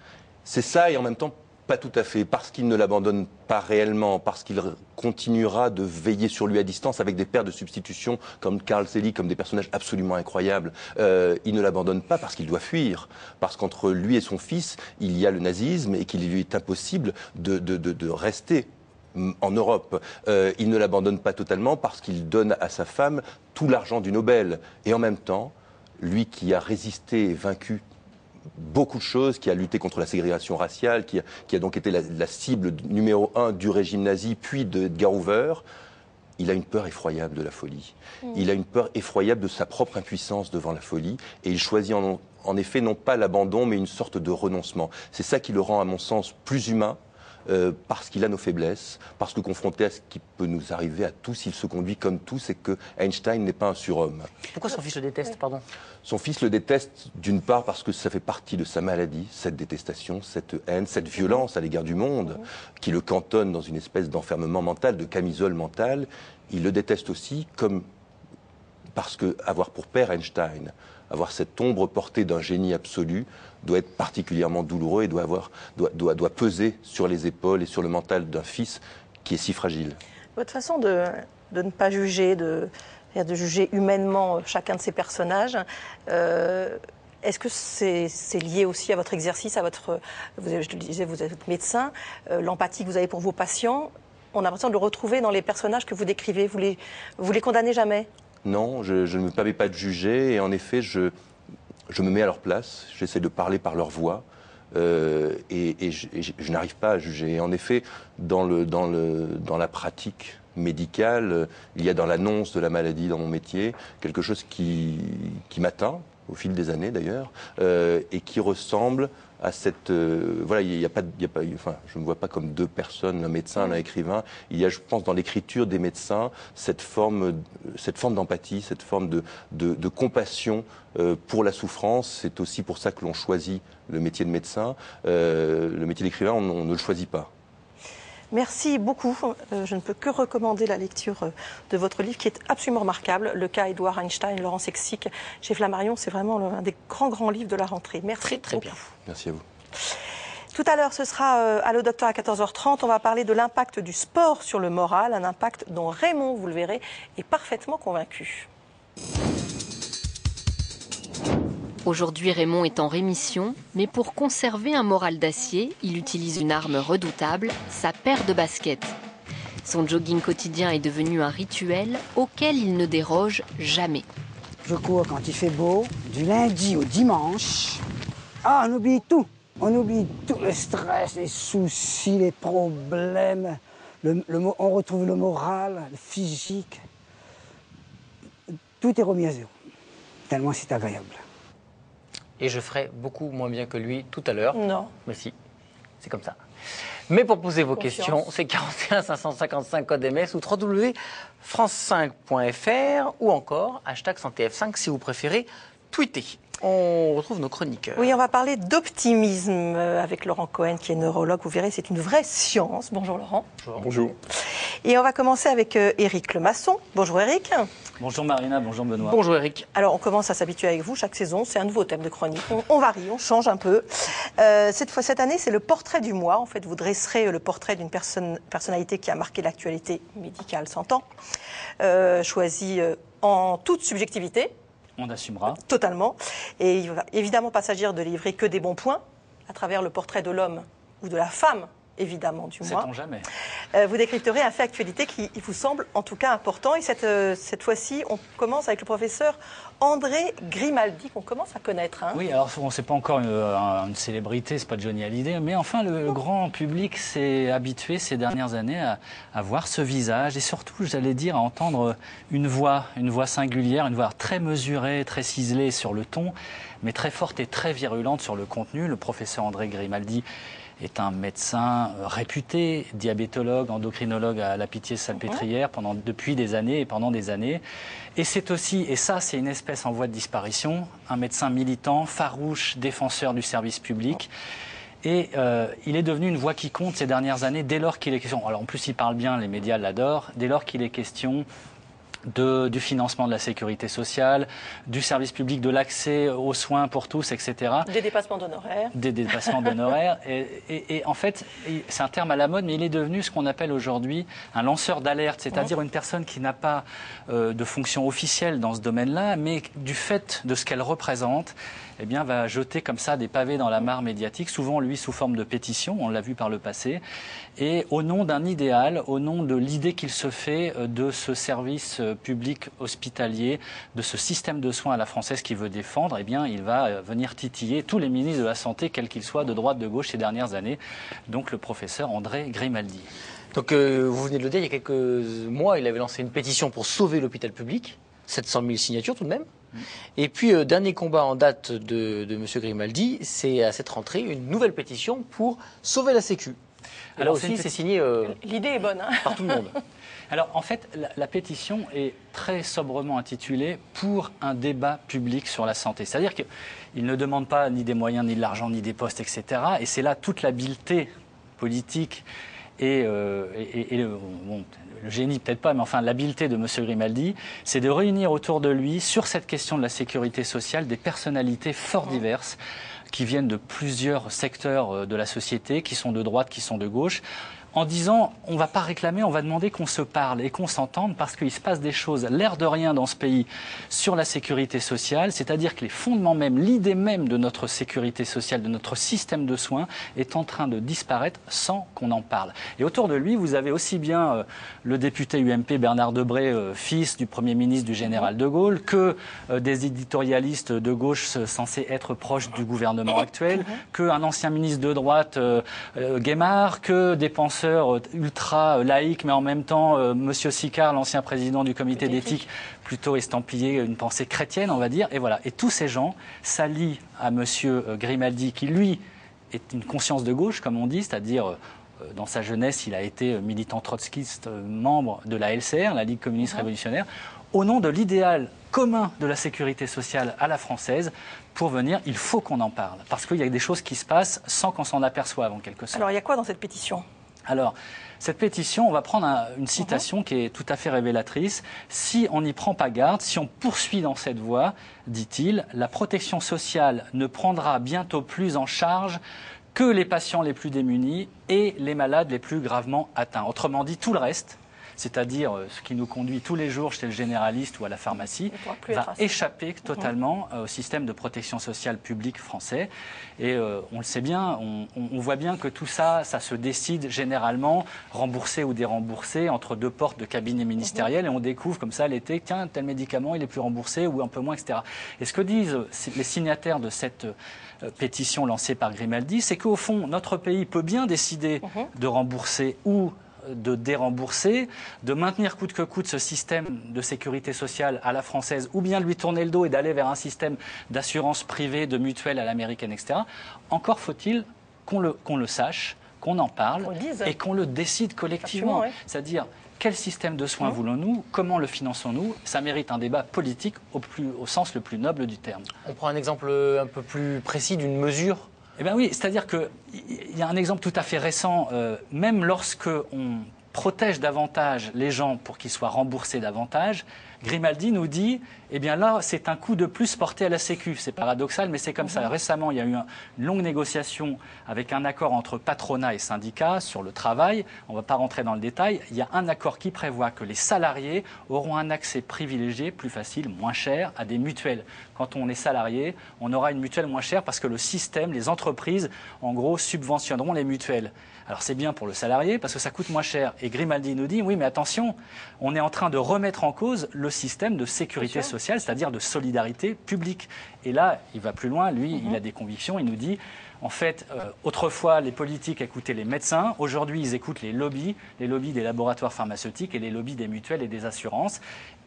C'est ça, et en même temps, pas tout à fait, parce qu'il ne l'abandonne pas réellement, parce qu'il continuera de veiller sur lui à distance avec des pères de substitution comme Carl Selig, comme des personnages absolument incroyables. Il ne l'abandonne pas parce qu'il doit fuir, parce qu'entre lui et son fils, il y a le nazisme et qu'il lui est impossible de rester en Europe. Il ne l'abandonne pas totalement parce qu'il donne à sa femme tout l'argent du Nobel. Et en même temps, lui qui a résisté et vaincu beaucoup de choses, qui a lutté contre la ségrégation raciale, qui a donc été la cible numéro 1 du régime nazi, puis d'Edgar Hoover, il a une peur effroyable de la folie. Il a une peur effroyable de sa propre impuissance devant la folie, et il choisit en effet non pas l'abandon, mais une sorte de renoncement. C'est ça qui le rend, à mon sens, plus humain, parce qu'il a nos faiblesses, parce que confronté à ce qui peut nous arriver à tous, il se conduit comme tous, et que Einstein n'est pas un surhomme. Pourquoi son fils le déteste, pardon ? Son fils le déteste d'une part parce que ça fait partie de sa maladie, cette détestation, cette haine, cette violence à l'égard du monde, qui le cantonne dans une espèce d'enfermement mental, de camisole mentale. Il le déteste aussi parce que avoir pour père Einstein, avoir cette ombre portée d'un génie absolu, doit être particulièrement douloureux et doit peser sur les épaules et sur le mental d'un fils qui est si fragile. Votre façon de ne pas juger, de juger humainement chacun de ces personnages, est-ce que c'est lié aussi à votre exercice, je le disais, vous êtes médecin, l'empathie que vous avez pour vos patients? On a l'impression de le retrouver dans les personnages que vous décrivez. Vous les condamnez jamais? Non, je ne me permets pas de juger, et en effet, je me mets à leur place, j'essaie de parler par leur voix, et je n'arrive pas à juger. Et en effet, dans la pratique médicale, il y a dans l'annonce de la maladie dans mon métier quelque chose qui m'atteint, au fil des années d'ailleurs, et qui ressemble à cette... voilà, je ne me vois pas comme deux personnes, un médecin, un écrivain. Il y a, je pense, dans l'écriture des médecins, cette forme d'empathie, cette forme de compassion pour la souffrance. C'est aussi pour ça que l'on choisit le métier de médecin. Le métier d'écrivain, on ne le choisit pas. Merci beaucoup. Je ne peux que recommander la lecture de votre livre qui est absolument remarquable. Le cas Edward Einstein, Laurent Sexic, chez Flammarion. C'est vraiment un des grands livres de la rentrée. Merci. Très bien. Merci à vous. Tout à l'heure, ce sera Allo Docteur à 14h30. On va parler de l'impact du sport sur le moral, un impact dont Raymond, vous le verrez, est parfaitement convaincu. Aujourd'hui, Raymond est en rémission, mais pour conserver un moral d'acier, il utilise une arme redoutable, sa paire de baskets. Son jogging quotidien est devenu un rituel auquel il ne déroge jamais. Je cours quand il fait beau, du lundi au dimanche. Ah, on oublie tout. On oublie tout le stress, les soucis, les problèmes. On retrouve le moral, le physique. Tout est remis à zéro. Tellement c'est agréable. Et je ferai beaucoup moins bien que lui tout à l'heure. Non. Mais si, c'est comme ça. Mais pour poser vos questions, c'est 41 555 code MS ou www.france5.fr ou encore #santéf5 si vous préférez tweeter. On retrouve nos chroniqueurs. Oui, on va parler d'optimisme avec Laurent Cohen qui est neurologue. Vous verrez, c'est une vraie science. Bonjour Laurent. Bonjour. Et on va commencer avec Éric Lemasson. Bonjour Éric. Bonjour Marina, bonjour Benoît. Bonjour Éric. Alors on commence à s'habituer avec vous chaque saison, c'est un nouveau thème de chronique. On varie, on change un peu. Cette année, c'est le portrait du mois. En fait, vous dresserez le portrait d'une personnalité qui a marqué l'actualité médicale 100 ans, choisie en toute subjectivité. On assumera. Totalement. Et il ne va évidemment pas s'agir de livrer que des bons points à travers le portrait de l'homme ou de la femme, évidemment, du mois. Sait-on jamais. Vous décrypterez un fait actualité qui vous semble en tout cas important. Et cette fois-ci, on commence avec le professeur André Grimaldi, qu'on commence à connaître. Hein. Oui, alors c'est pas encore une célébrité, c'est pas Johnny Hallyday, mais enfin le grand public s'est habitué ces dernières années à voir ce visage et surtout, j'allais dire, à entendre une voix singulière, une voix très mesurée, très ciselée sur le ton, mais très forte et très virulente sur le contenu. Le professeur André Grimaldi est un médecin réputé, diabétologue, endocrinologue à la Pitié-Salpêtrière depuis des années et pendant des années. Et c'est aussi, et ça c'est une espèce en voie de disparition, un médecin militant, farouche, défenseur du service public. Et il est devenu une voix qui compte ces dernières années dès lors qu'il est question, alors en plus il parle bien, les médias l'adorent, dès lors qu'il est question du financement de la sécurité sociale, du service public, de l'accès aux soins pour tous, etc. Des dépassements d'honoraires. Des dépassements d'honoraires. Et en fait, c'est un terme à la mode, mais il est devenu ce qu'on appelle aujourd'hui un lanceur d'alerte, c'est-à-dire une personne qui n'a pas de fonction officielle dans ce domaine-là, mais du fait de ce qu'elle représente, eh bien, va jeter comme ça des pavés dans la mare médiatique, souvent lui sous forme de pétition, on l'a vu par le passé, et au nom d'un idéal, au nom de l'idée qu'il se fait de ce service public hospitalier, de ce système de soins à la française qu'il veut défendre, eh bien, il va venir titiller tous les ministres de la Santé, quels qu'ils soient, de droite, de gauche ces dernières années, donc le professeur André Grimaldi. Donc vous venez de le dire, il y a quelques mois, il avait lancé une pétition pour sauver l'hôpital public, 700 000 signatures tout de même. Et puis, dernier combat en date de M. Grimaldi, c'est à cette rentrée une nouvelle pétition pour sauver la Sécu. Et là aussi, c'est signé l'idée est bonne, hein. Par tout le monde. Alors, en fait, la pétition est très sobrement intitulée « Pour un débat public sur la santé ». C'est-à-dire qu'il ne demande pas ni des moyens, ni de l'argent, ni des postes, etc. Et c'est là toute l'habileté politique et le génie peut-être pas, mais enfin l'habileté de M. Grimaldi, c'est de réunir autour de lui, sur cette question de la sécurité sociale, des personnalités fort diverses qui viennent de plusieurs secteurs de la société, qui sont de droite, qui sont de gauche, en disant on ne va pas réclamer, on va demander qu'on se parle et qu'on s'entende parce qu'il se passe des choses, l'air de rien dans ce pays, sur la sécurité sociale, c'est-à-dire que les fondements même, l'idée même de notre sécurité sociale, de notre système de soins est en train de disparaître sans qu'on en parle. Et autour de lui, vous avez aussi bien le député UMP Bernard Debré, fils du Premier ministre du général de Gaulle, que des éditorialistes de gauche censés être proches du gouvernement actuel, qu'un ancien ministre de droite, Guémard, que des penseurs ultra laïque, mais en même temps, Monsieur Sicard, l'ancien président du comité d'éthique, plutôt estampillé une pensée chrétienne, on va dire. Et voilà. Et tous ces gens s'allient à Monsieur Grimaldi, qui lui est une conscience de gauche, comme on dit, c'est-à-dire dans sa jeunesse, il a été militant trotskiste, membre de la LCR, la Ligue communiste révolutionnaire, au nom de l'idéal commun de la sécurité sociale à la française, pour venir, il faut qu'on en parle, parce qu'il y a des choses qui se passent sans qu'on s'en aperçoive en quelque sorte. Alors, il y a quoi dans cette pétition ? Alors, cette pétition, on va prendre une citation qui est tout à fait révélatrice. Si on n'y prend pas garde, si on poursuit dans cette voie, dit-il, la protection sociale ne prendra bientôt plus en charge que les patients les plus démunis et les malades les plus gravement atteints. Autrement dit, tout le reste, c'est-à-dire ce qui nous conduit tous les jours chez le généraliste ou à la pharmacie, va échapper totalement au système de protection sociale publique français. Et on le sait bien, on voit bien que tout ça, ça se décide généralement, remboursé ou déremboursé, entre deux portes de cabinet ministériel, et on découvre comme ça l'été, tiens, tel médicament, il est plus remboursé ou un peu moins, etc. Et ce que disent les signataires de cette pétition lancée par Grimaldi, c'est qu'au fond, notre pays peut bien décider de rembourser ou de dérembourser, de maintenir coûte que coûte ce système de sécurité sociale à la française, ou bien lui tourner le dos et d'aller vers un système d'assurance privée, de mutuelle à l'américaine, etc. Encore faut-il qu'on le sache, qu'on en parle et qu'on le décide collectivement. C'est-à-dire, quel système de soins voulons-nous? Comment le finançons-nous? Ça mérite un débat politique au sens le plus noble du terme. On prend un exemple un peu plus précis d'une mesure. Eh bien oui, c'est-à-dire qu'il y a un exemple tout à fait récent. Même lorsque on protège davantage les gens pour qu'ils soient remboursés davantage, Grimaldi nous dit, eh bien là, c'est un coup de plus porté à la Sécu. C'est paradoxal, mais c'est comme ça. Récemment, il y a eu une longue négociation avec un accord entre patronat et syndicats sur le travail. On ne va pas rentrer dans le détail. Il y a un accord qui prévoit que les salariés auront un accès privilégié, plus facile, moins cher, à des mutuelles. Quand on est salarié, on aura une mutuelle moins chère parce que le système, les entreprises, en gros, subventionneront les mutuelles. Alors c'est bien pour le salarié parce que ça coûte moins cher. Et Grimaldi nous dit, oui, mais attention, on est en train de remettre en cause le système de sécurité sociale, c'est-à-dire de solidarité publique. Et là, il va plus loin, lui, il a des convictions, il nous dit, en fait, autrefois, les politiques écoutaient les médecins, aujourd'hui, ils écoutent les lobbies des laboratoires pharmaceutiques et les lobbies des mutuelles et des assurances.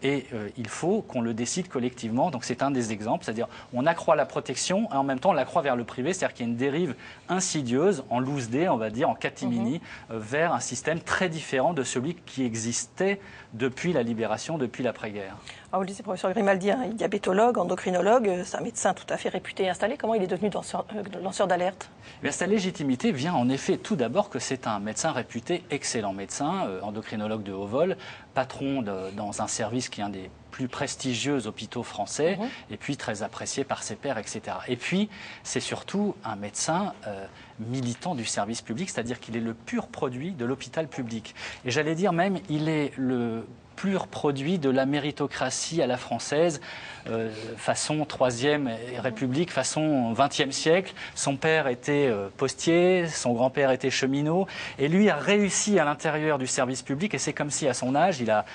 Et il faut qu'on le décide collectivement. Donc c'est un des exemples, c'est-à-dire on accroît la protection et en même temps on l'accroît vers le privé, c'est-à-dire qu'il y a une dérive insidieuse, en loose day, on va dire, en catimini, vers un système très différent de celui qui existait depuis la libération, depuis l'après-guerre. Ah, vous le disiez, professeur Grimaldi, il est diabétologue, endocrinologue, c'est un médecin tout à fait réputé et installé. Comment il est devenu lanceur d'alerte? Sa légitimité vient en effet tout d'abord que c'est un médecin réputé, excellent médecin, endocrinologue de haut vol, patron dans un service qui est un des plus prestigieux hôpitaux français, et puis très apprécié par ses pairs, etc. Et puis, c'est surtout un médecin militant du service public, c'est-à-dire qu'il est le pur produit de l'hôpital public. Et j'allais dire même, il est le pur produit de la méritocratie à la française, façon Troisième République, façon XXe siècle. Son père était postier, son grand-père était cheminot, et lui a réussi à l'intérieur du service public, et c'est comme si à son âge, il a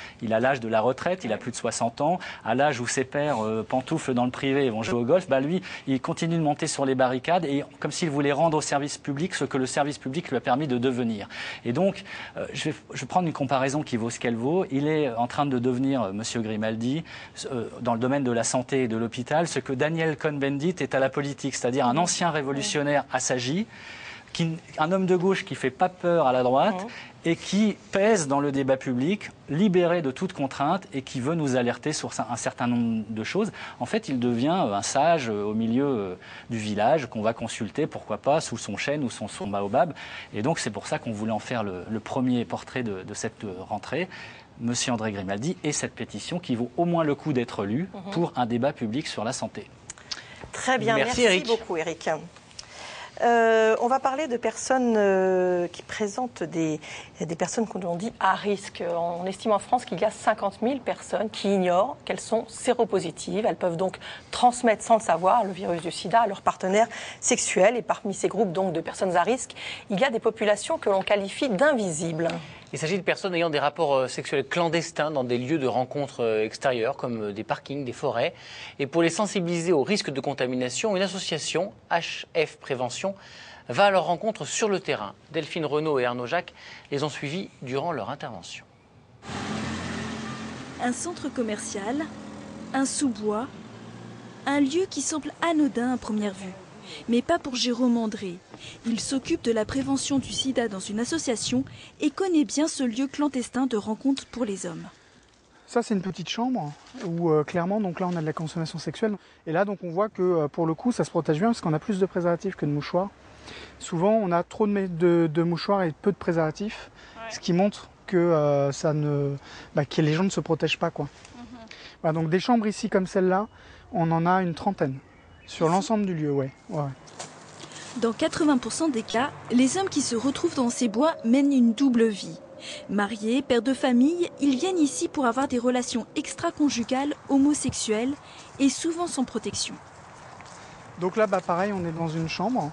l'âge de la retraite, il a plus de 60 ans, à l'âge où ses pères pantouflent dans le privé et vont jouer au golf, lui, il continue de monter sur les barricades, et comme s'il voulait rendre au service public ce que le service public lui a permis de devenir. Et donc, je vais prendre une comparaison qui vaut ce qu'elle vaut. Il est en train de devenir, Monsieur Grimaldi, dans le domaine de la santé et de l'hôpital, ce que Daniel Cohn-Bendit est à la politique, c'est-à-dire un ancien révolutionnaire assagi, un homme de gauche qui ne fait pas peur à la droite et qui pèse dans le débat public, libéré de toute contrainte et qui veut nous alerter sur un certain nombre de choses. En fait, il devient un sage au milieu du village qu'on va consulter, pourquoi pas, sous son chêne ou son baobab. Et donc, c'est pour ça qu'on voulait en faire le premier portrait de cette rentrée. Monsieur André Grimaldi et cette pétition qui vaut au moins le coup d'être lue pour un débat public sur la santé. Très bien, merci beaucoup Eric. On va parler de personnes qui présentent des personnes qu'on dit à risque. On estime en France qu'il y a 50 000 personnes qui ignorent qu'elles sont séropositives. Elles peuvent donc transmettre sans le savoir le virus du sida à leurs partenaires sexuels. Et parmi ces groupes donc, de personnes à risque, il y a des populations que l'on qualifie d'invisibles. Il s'agit de personnes ayant des rapports sexuels clandestins dans des lieux de rencontres extérieurs comme des parkings, des forêts. Et pour les sensibiliser au risque de contamination, une association, HF Prévention, va à leur rencontre sur le terrain. Delphine Renaud et Arnaud Jacques les ont suivis durant leur intervention. Un centre commercial, un sous-bois, un lieu qui semble anodin à première vue. Mais pas pour Jérôme André. Il s'occupe de la prévention du sida dans une association et connaît bien ce lieu clandestin de rencontre pour les hommes. Ça, c'est une petite chambre où clairement, donc là, on a de la consommation sexuelle. Et là, donc, on voit que pour le coup, ça se protège bien parce qu'on a plus de préservatifs que de mouchoirs. Souvent, on a trop de mouchoirs et peu de préservatifs, ce qui montre que, que les gens ne se protègent pas, quoi. Voilà, donc des chambres ici comme celle-là, on en a une trentaine. Sur l'ensemble du lieu, ouais. Dans 80% des cas, les hommes qui se retrouvent dans ces bois mènent une double vie. Mariés, pères de famille, ils viennent ici pour avoir des relations extra-conjugales, homosexuelles et souvent sans protection. Donc là, pareil, on est dans une chambre.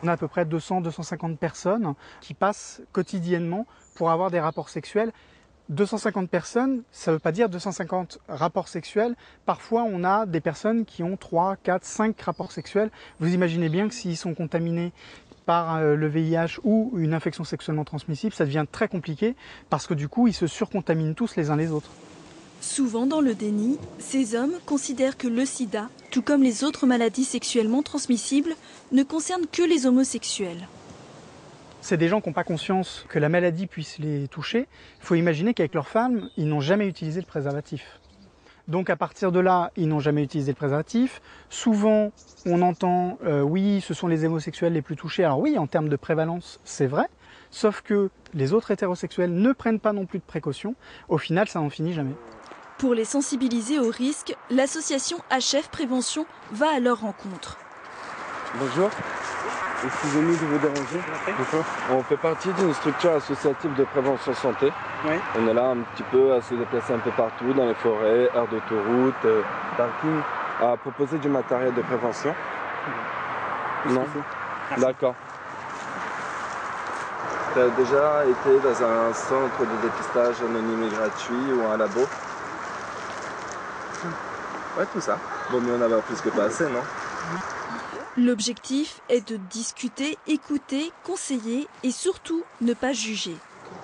On a à peu près 200-250 personnes qui passent quotidiennement pour avoir des rapports sexuels. 250 personnes, ça ne veut pas dire 250 rapports sexuels. Parfois, on a des personnes qui ont 3, 4, 5 rapports sexuels. Vous imaginez bien que s'ils sont contaminés par le VIH ou une infection sexuellement transmissible, ça devient très compliqué parce que du coup, ils se surcontaminent tous les uns les autres. Souvent dans le déni, ces hommes considèrent que le sida, tout comme les autres maladies sexuellement transmissibles, ne concerne que les homosexuels. C'est des gens qui n'ont pas conscience que la maladie puisse les toucher. Il faut imaginer qu'avec leur femme, ils n'ont jamais utilisé le préservatif. Donc à partir de là, ils n'ont jamais utilisé le préservatif. Souvent, on entend oui, ce sont les homosexuels les plus touchés. Alors oui, en termes de prévalence, c'est vrai. Sauf que les autres hétérosexuels ne prennent pas non plus de précautions. Au final, ça n'en finit jamais. Pour les sensibiliser aux risques, l'association HF Prévention va à leur rencontre. Bonjour, excusez-nous de vous déranger. On fait partie d'une structure associative de prévention santé. Oui. On est là un petit peu à se déplacer un peu partout, dans les forêts, aires d'autoroute, parking, à proposer du matériel de prévention. Non. D'accord. Tu as déjà été dans un centre de dépistage anonyme et gratuit ou un labo? Ouais, tout ça. Bon, mais on avait plus que pas assez, non? L'objectif est de discuter, écouter, conseiller et surtout ne pas juger.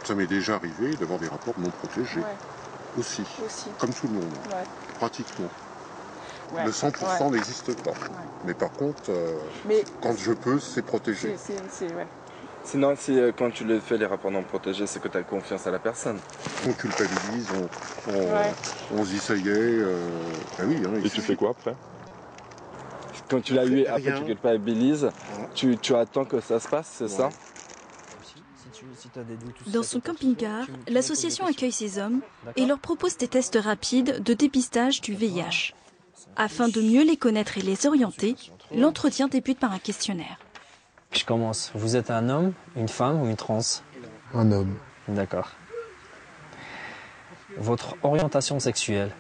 Ça m'est déjà arrivé d'avoir des rapports non protégés. Ouais. Aussi. Comme tout le monde. Ouais. Pratiquement. Ouais. Le 100% n'existe pas. Ouais. Mais par contre, quand je peux, c'est protégé. Ouais. Sinon, si quand tu le fais les rapports non protégés, c'est que tu as confiance à la personne. On culpabilise, on se dit ça y est. Ben oui, hein, et tu fais quoi après? Quand tu l'as eu, après tu culpabilises, tu attends que ça se passe, c'est ça? Dans son camping-car, l'association accueille ces hommes et leur propose des tests rapides de dépistage du VIH. Afin de mieux les connaître et les orienter, l'entretien débute par un questionnaire. Je commence. Vous êtes un homme, une femme ou une trans? Un homme. D'accord. Votre orientation sexuelle,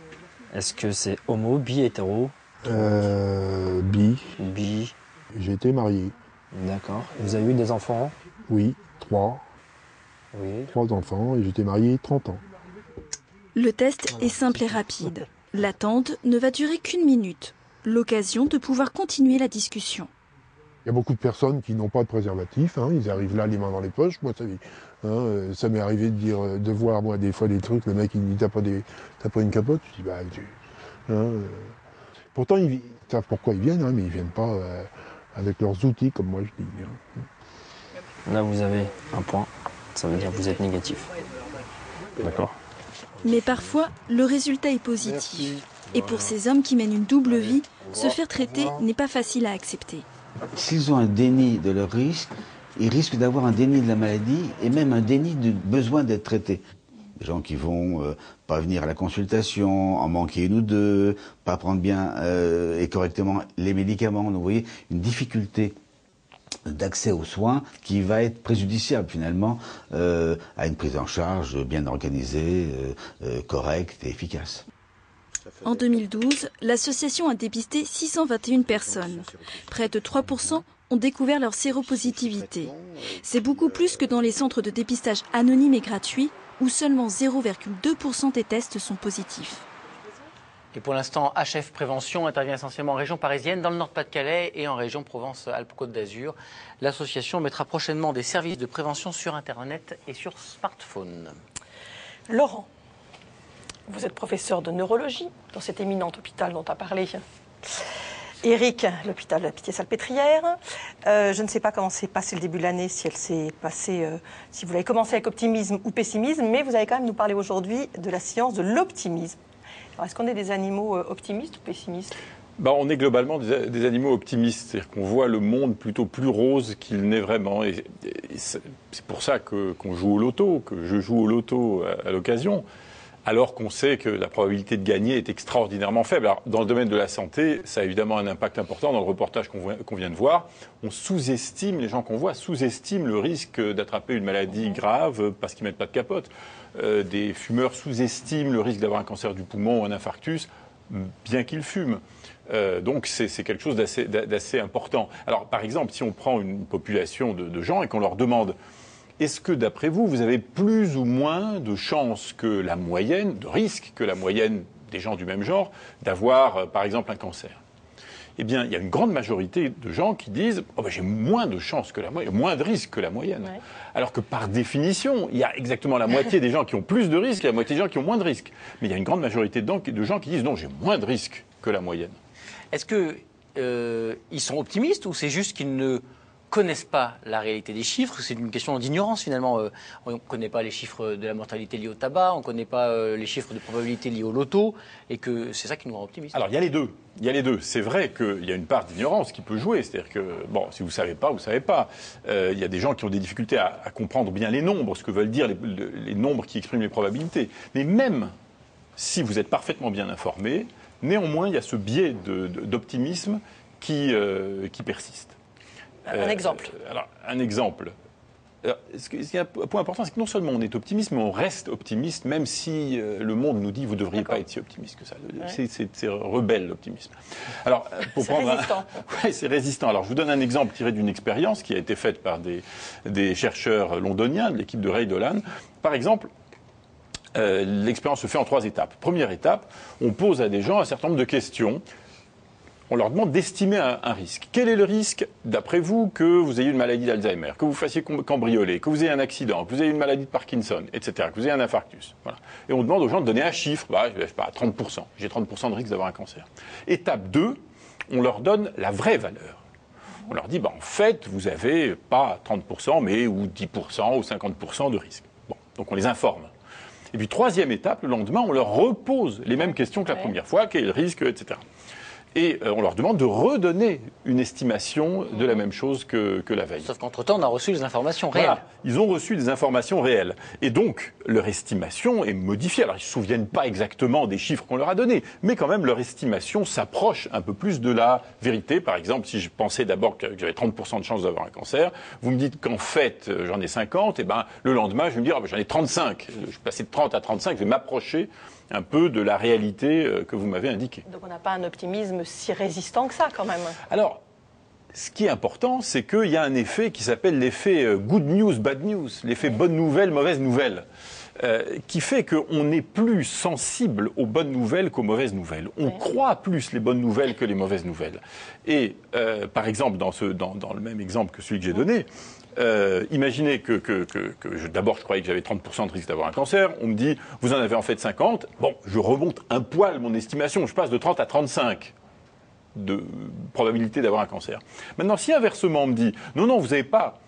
est-ce que c'est homo, bi, hétéro? Bi. Bi. J'ai été marié. D'accord. Vous avez eu des enfants? Oui, 3. Oui. 3 enfants et j'étais marié 30 ans. Le test est simple et rapide. L'attente ne va durer qu'une minute. L'occasion de pouvoir continuer la discussion. Il y a beaucoup de personnes qui n'ont pas de préservatif, hein, ils arrivent là les mains dans les poches. Moi, ça m'est arrivé de voir moi des fois des trucs, le mec il me dit t'as pas une capote, je dis pourtant ils savent pourquoi ils viennent, hein, mais ils viennent pas avec leurs outils comme moi je dis. Hein. Là vous avez un point, ça veut dire que vous êtes négatif. D'accord. Mais parfois le résultat est positif. Merci. Et pour ces hommes qui mènent une double vie, se faire traiter n'est pas facile à accepter. S'ils ont un déni de leur risque, ils risquent d'avoir un déni de la maladie et même un déni du besoin d'être traités. Des gens qui vont pas venir à la consultation, en manquer une ou deux, pas prendre bien et correctement les médicaments. Donc, vous voyez, une difficulté d'accès aux soins qui va être préjudiciable finalement à une prise en charge bien organisée, correcte et efficace. En 2012, l'association a dépisté 621 personnes. Près de 3% ont découvert leur séropositivité. C'est beaucoup plus que dans les centres de dépistage anonymes et gratuits, où seulement 0,2% des tests sont positifs. Et pour l'instant, HF Prévention intervient essentiellement en région parisienne, dans le Nord-Pas-de-Calais et en région Provence-Alpes-Côte d'Azur. L'association mettra prochainement des services de prévention sur Internet et sur smartphone. Laurent, vous êtes professeur de neurologie dans cet éminent hôpital dont a parlé Eric, l'hôpital de la Pitié-Salpêtrière. Je ne sais pas comment s'est passé le début de l'année, si elle s'est passée, si vous l'avez commencé avec optimisme ou pessimisme, mais vous allez quand même nous parler aujourd'hui de la science de l'optimisme. Alors, est-ce qu'on est des animaux optimistes ou pessimistes ? On est globalement des animaux optimistes, c'est-à-dire qu'on voit le monde plutôt plus rose qu'il n'est vraiment. Et c'est pour ça qu'on joue au loto, que je joue au loto à l'occasion. alors qu'on sait que la probabilité de gagner est extraordinairement faible. Alors, dans le domaine de la santé, ça a évidemment un impact important. Dans le reportage qu'on vient de voir, on sous-estime, les gens qu'on voit sous-estiment le risque d'attraper une maladie grave parce qu'ils ne mettent pas de capote. Des fumeurs sous-estiment le risque d'avoir un cancer du poumon ou un infarctus, bien qu'ils fument. Donc c'est quelque chose d'assez important. Alors, par exemple, si on prend une population de gens et qu'on leur demande est-ce que, d'après vous, vous avez plus ou moins de chances que la moyenne, de risque que la moyenne des gens du même genre, d'avoir, par exemple, un cancer? Eh bien, il y a une grande majorité de gens qui disent « j'ai moins de chances que la moyenne, moins de risques que la moyenne ouais. ». Alors que, par définition, il y a exactement la moitié des gens qui ont plus de risques et la moitié des gens qui ont moins de risques. Mais il y a une grande majorité de gens qui disent « non, j'ai moins de risques que la moyenne ». Est-ce qu'ils sont optimistes ou c'est juste qu'ils ne connaissent pas la réalité des chiffres? C'est une question d'ignorance finalement. On ne connaît pas les chiffres de la mortalité liée au tabac, on ne connaît pas les chiffres de probabilité liés au loto, et que c'est ça qui nous rend optimistes. Alors il y a les deux. Il y a les deux. C'est vrai qu'il y a une part d'ignorance qui peut jouer. C'est-à-dire que, bon, si vous ne savez pas, vous ne savez pas. Il y a des gens qui ont des difficultés à comprendre bien les nombres, ce que veulent dire les nombres qui expriment les probabilités. Mais même si vous êtes parfaitement bien informé, néanmoins, il y a ce biais d'optimisme qui persiste. Un exemple. Alors, un exemple. Alors, ce qui est un point important, c'est que non seulement on est optimiste, mais on reste optimiste, même si le monde nous dit vous ne devriez pas être si optimiste que ça. Ouais. C'est rebelle l'optimisme. Alors, pour prendre résistant. Ouais, c'est résistant. Alors, je vous donne un exemple tiré d'une expérience qui a été faite par des chercheurs londoniens de l'équipe de Ray Dolan. Par exemple, l'expérience se fait en 3 étapes. Première étape, on pose à des gens un certain nombre de questions. On leur demande d'estimer un risque. Quel est le risque, d'après vous, que vous ayez une maladie d'Alzheimer, que vous fassiez cambrioler, que vous ayez un accident, que vous ayez une maladie de Parkinson, etc., que vous ayez un infarctus. Voilà. Et on demande aux gens de donner un chiffre. Je ne sais pas, 30%. J'ai 30% de risque d'avoir un cancer. Étape 2, on leur donne la vraie valeur. On leur dit, en fait, vous n'avez pas 30%, mais ou 10% ou 50% de risque. Bon, donc on les informe. Et puis, 3e étape, le lendemain, on leur repose les mêmes questions que la première fois, quel est le risque, etc. Et on leur demande de redonner une estimation de la même chose que la veille. Sauf qu'entre-temps, on a reçu des informations réelles. Voilà, ils ont reçu des informations réelles. Et donc, leur estimation est modifiée. Alors, ils ne se souviennent pas exactement des chiffres qu'on leur a donnés, mais quand même, leur estimation s'approche un peu plus de la vérité. Par exemple, si je pensais d'abord que j'avais 30% de chance d'avoir un cancer, vous me dites qu'en fait, j'en ai 50, et le lendemain, je vais me dire, j'en ai 35. Je suis passé de 30 à 35, je vais m'approcher un peu de la réalité que vous m'avez indiquée. Donc on n'a pas un optimisme si résistant que ça quand même. Alors, ce qui est important, c'est qu'il y a un effet qui s'appelle l'effet good news, bad news, l'effet bonne nouvelle, mauvaise nouvelle, qui fait qu'on est plus sensible aux bonnes nouvelles qu'aux mauvaises nouvelles. On croit plus les bonnes nouvelles que les mauvaises nouvelles. Et par exemple, dans le même exemple que celui que j'ai donné, imaginez que d'abord je croyais que j'avais 30% de risque d'avoir un cancer, on me dit vous en avez en fait 50, bon je remonte un poil mon estimation, je passe de 30 à 35 de probabilité d'avoir un cancer. Maintenant si inversement on me dit non vous n'avez pas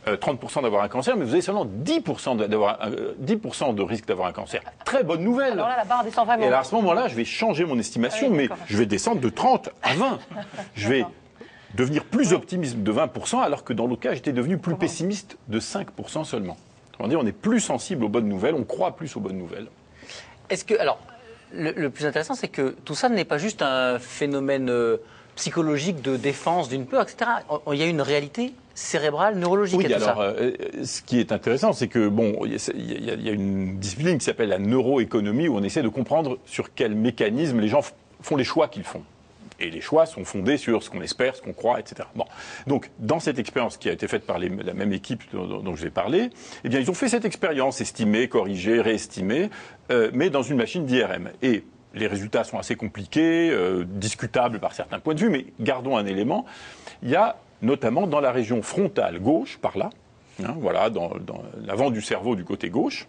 30% d'avoir un cancer, mais vous avez seulement 10% de risque d'avoir un cancer. Très bonne nouvelle. Alors là, la barre descend vraiment. Et alors, à ce moment-là, je vais changer mon estimation, mais je vais descendre de 30 à 20. Je vais devenir plus optimiste de 20%, alors que dans l'autre cas, j'étais devenu plus pessimiste de 5% seulement. On dit, on est plus sensible aux bonnes nouvelles, on croit plus aux bonnes nouvelles. Est-ce que, alors, le plus intéressant, c'est que tout ça n'est pas juste un phénomène psychologique de défense d'une peur, etc. Il y a une réalité cérébrale, neurologique à tout ça. Alors, ce qui est intéressant, c'est que, il y a une discipline qui s'appelle la neuroéconomie, où on essaie de comprendre sur quels mécanismes les gens font les choix qu'ils font. Et les choix sont fondés sur ce qu'on espère, ce qu'on croit, etc. Bon. Donc, dans cette expérience qui a été faite par la même équipe dont je vais parler, eh bien, ils ont fait cette expérience, estimée, corrigée, réestimée, mais dans une machine d'IRM. Et les résultats sont assez compliqués, discutables par certains points de vue, mais gardons un élément. Il y a notamment dans la région frontale gauche, par là, voilà, dans l'avant du cerveau du côté gauche,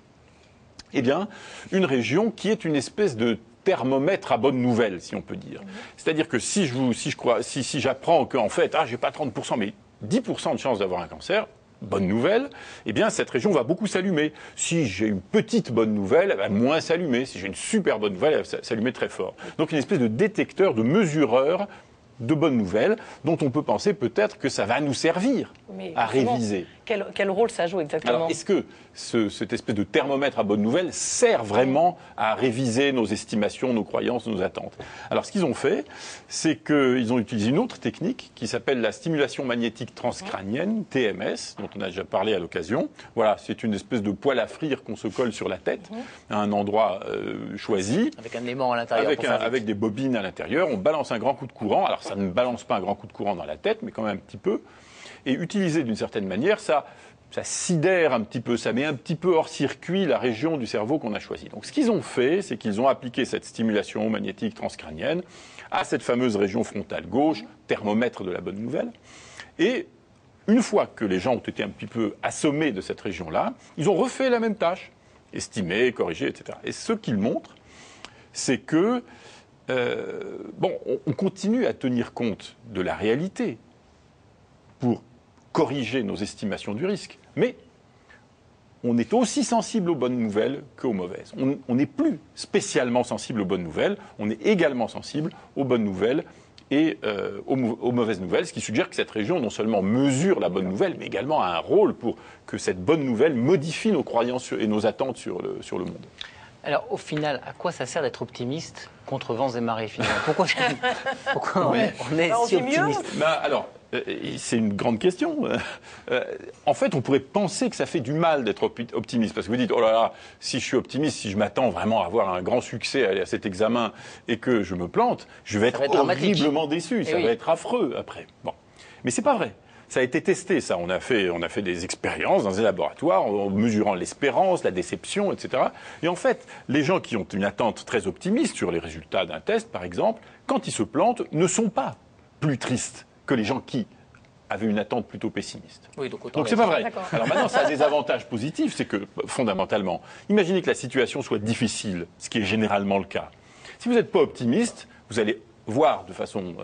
eh bien, une région qui est une espèce de thermomètre à bonne nouvelle, si on peut dire. C'est-à-dire que si j'apprends qu'en fait, j'ai pas 30%, mais 10% de chance d'avoir un cancer, bonne nouvelle, eh bien, cette région va beaucoup s'allumer. Si j'ai une petite bonne nouvelle, elle va moins s'allumer. Si j'ai une super bonne nouvelle, elle va s'allumer très fort. Donc, une espèce de détecteur, de mesureur de bonnes nouvelles, dont on peut penser peut-être que ça va nous servir à réviser. Quel rôle ça joue exactement? Alors, est-ce que cette espèce de thermomètre à bonne nouvelle sert vraiment à réviser nos estimations, nos croyances, nos attentes? Alors, ce qu'ils ont fait, c'est qu'ils ont utilisé une autre technique qui s'appelle la stimulation magnétique transcrânienne, TMS, dont on a déjà parlé à l'occasion. Voilà, c'est une espèce de poêle à frire qu'on se colle sur la tête, à un endroit choisi. Avec un aimant à l'intérieur. Avec des bobines à l'intérieur. On balance un grand coup de courant. Alors, ça ne balance pas un grand coup de courant dans la tête, mais quand même un petit peu. Et utilisé d'une certaine manière, ça sidère un petit peu, ça met un petit peu hors circuit la région du cerveau qu'on a choisie. Donc ce qu'ils ont fait, c'est qu'ils ont appliqué cette stimulation magnétique transcrânienne à cette fameuse région frontale gauche, thermomètre de la bonne nouvelle. Et une fois que les gens ont été un petit peu assommés de cette région-là, ils ont refait la même tâche, estimé, corrigé, etc. Et ce qu'ils montrent, c'est que on continue à tenir compte de la réalité pour corriger nos estimations du risque. Mais on est aussi sensible aux bonnes nouvelles qu'aux mauvaises. On n'est plus spécialement sensible aux bonnes nouvelles, on est également sensible aux bonnes nouvelles et aux mauvaises nouvelles, ce qui suggère que cette région non seulement mesure la bonne nouvelle, mais également a un rôle pour que cette bonne nouvelle modifie nos croyances et nos attentes sur le monde. Alors, au final, à quoi ça sert d'être optimiste contre vents et marées, finalement? Pourquoi on est si optimiste? Alors, c'est une grande question. En fait, on pourrait penser que ça fait du mal d'être optimiste, parce que vous dites, oh là là, si je suis optimiste, si je m'attends vraiment à avoir un grand succès à cet examen et que je me plante, je vais être horriblement déçu, ça va être affreux après. Bon. Mais c'est pas vrai. Ça a été testé, ça. On a fait des expériences dans des laboratoires en mesurant l'espérance, la déception, etc. Et en fait, les gens qui ont une attente très optimiste sur les résultats d'un test, par exemple, quand ils se plantent, ne sont pas plus tristes que les gens qui avaient une attente plutôt pessimiste. Oui, donc c'est pas vrai. Alors maintenant, ça a des avantages positifs, c'est que, fondamentalement, imaginez que la situation soit difficile, ce qui est généralement le cas. Si vous n'êtes pas optimiste, vous allez voir de façon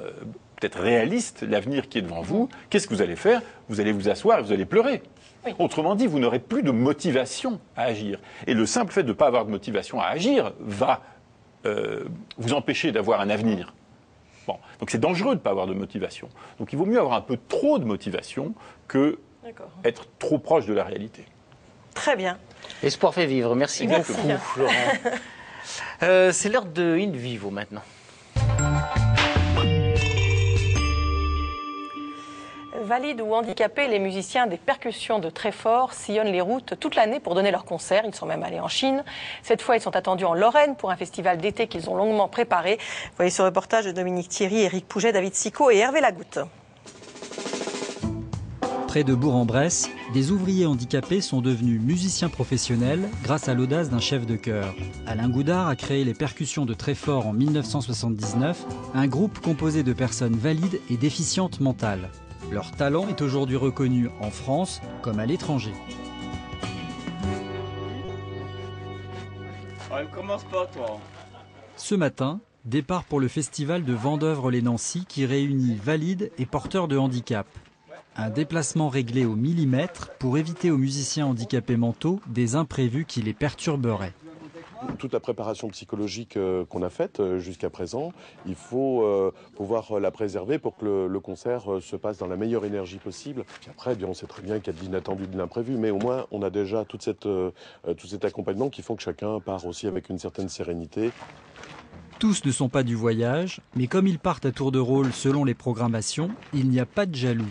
peut-être réaliste l'avenir qui est devant vous. Qu'est-ce que vous allez faire? Vous allez vous asseoir et vous allez pleurer. Oui. Autrement dit, vous n'aurez plus de motivation à agir. Et le simple fait de ne pas avoir de motivation à agir va vous empêcher d'avoir un avenir. Bon. Donc c'est dangereux de ne pas avoir de motivation. Donc il vaut mieux avoir un peu trop de motivation que être trop proche de la réalité. Très bien. L'espoir fait vivre. Merci beaucoup, Florent. C'est l'heure de In Vivo maintenant. Valides ou handicapés, les musiciens des percussions de Treffort sillonnent les routes toute l'année pour donner leurs concerts. Ils sont même allés en Chine. Cette fois, ils sont attendus en Lorraine pour un festival d'été qu'ils ont longuement préparé. Vous voyez ce reportage de Dominique Thierry, Éric Pouget, David Sicot et Hervé Lagoutte. Près de Bourg-en-Bresse, des ouvriers handicapés sont devenus musiciens professionnels grâce à l'audace d'un chef de chœur. Alain Goudard a créé les percussions de Treffort en 1979, un groupe composé de personnes valides et déficientes mentales. Leur talent est aujourd'hui reconnu en France comme à l'étranger. Elle commence pas, toi. Ce matin, départ pour le festival de Vendeuvre-les-Nancy qui réunit valides et porteurs de handicap. Un déplacement réglé au millimètre pour éviter aux musiciens handicapés mentaux des imprévus qui les perturberaient. Toute la préparation psychologique qu'on a faite jusqu'à présent, il faut pouvoir la préserver pour que le concert se passe dans la meilleure énergie possible. Puis après, bien, on sait très bien qu'il y a de l'inattendu, de l'imprévu, mais au moins on a déjà tout cet accompagnement qui font que chacun part aussi avec une certaine sérénité. Tous ne sont pas du voyage, mais comme ils partent à tour de rôle selon les programmations, il n'y a pas de jaloux.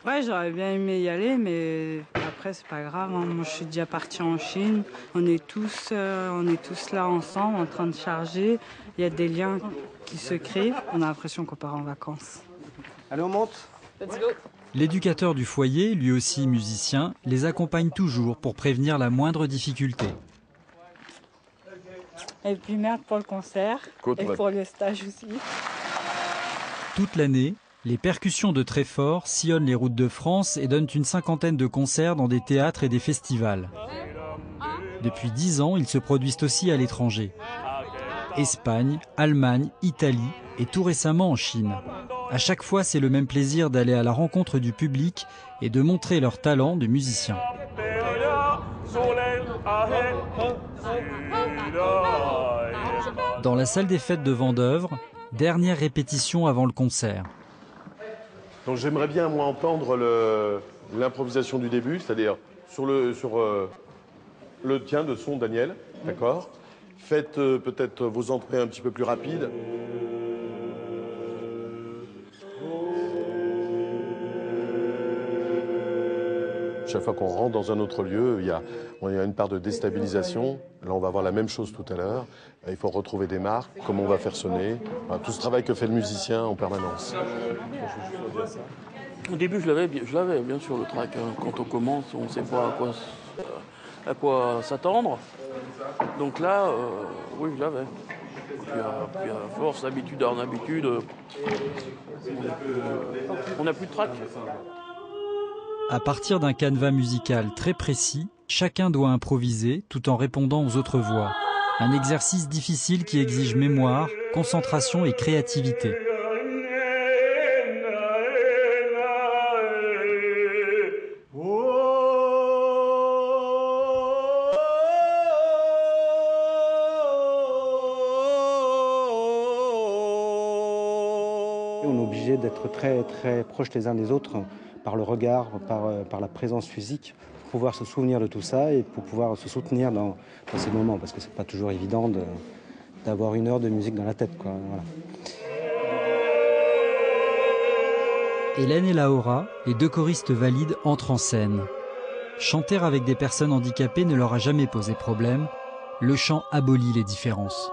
Ouais, j'aurais bien aimé y aller, mais après, c'est pas grave. Hein. Moi, je suis déjà partie en Chine. On est tous là ensemble, en train de charger. Il y a des liens qui se créent. On a l'impression qu'on part en vacances. Allez, on monte. Let's go. L'éducateur du foyer, lui aussi musicien, les accompagne toujours pour prévenir la moindre difficulté. Et puis merde pour le concert et pour le stage aussi. Toute l'année, les percussions de Treffort sillonnent les routes de France et donnent une cinquantaine de concerts dans des théâtres et des festivals. Depuis 10 ans, ils se produisent aussi à l'étranger. Espagne, Allemagne, Italie et tout récemment en Chine. À chaque fois, c'est le même plaisir d'aller à la rencontre du public et de montrer leur talent de musicien. Dans la salle des fêtes de Vendeuvre, dernière répétition avant le concert. Donc j'aimerais bien, moi, entendre l'improvisation du début, c'est-à-dire sur le tien de son, Daniel, d'accord? Faites peut-être vos entrées un petit peu plus rapides. Chaque fois qu'on rentre dans un autre lieu, il y a une part de déstabilisation. Là, on va voir la même chose tout à l'heure. Il faut retrouver des marques, comment on va faire sonner. Enfin, tout ce travail que fait le musicien en permanence. Au début, je l'avais bien sûr, le track. Quand on commence, on ne sait pas à quoi s'attendre. Donc là, oui, je l'avais. Puis à force, d'habitude en habitude, on n'a plus de track. À partir d'un canevas musical très précis, chacun doit improviser tout en répondant aux autres voix. Un exercice difficile qui exige mémoire, concentration et créativité. On est obligé d'être très proches les uns des autres par le regard, par la présence physique, pour pouvoir se souvenir de tout ça et pour pouvoir se soutenir dans ces moments, parce que c'est pas toujours évident d'avoir 1 heure de musique dans la tête, quoi. Voilà. Hélène et Laura, les 2 choristes valides, entrent en scène. Chanter avec des personnes handicapées ne leur a jamais posé problème. Le chant abolit les différences.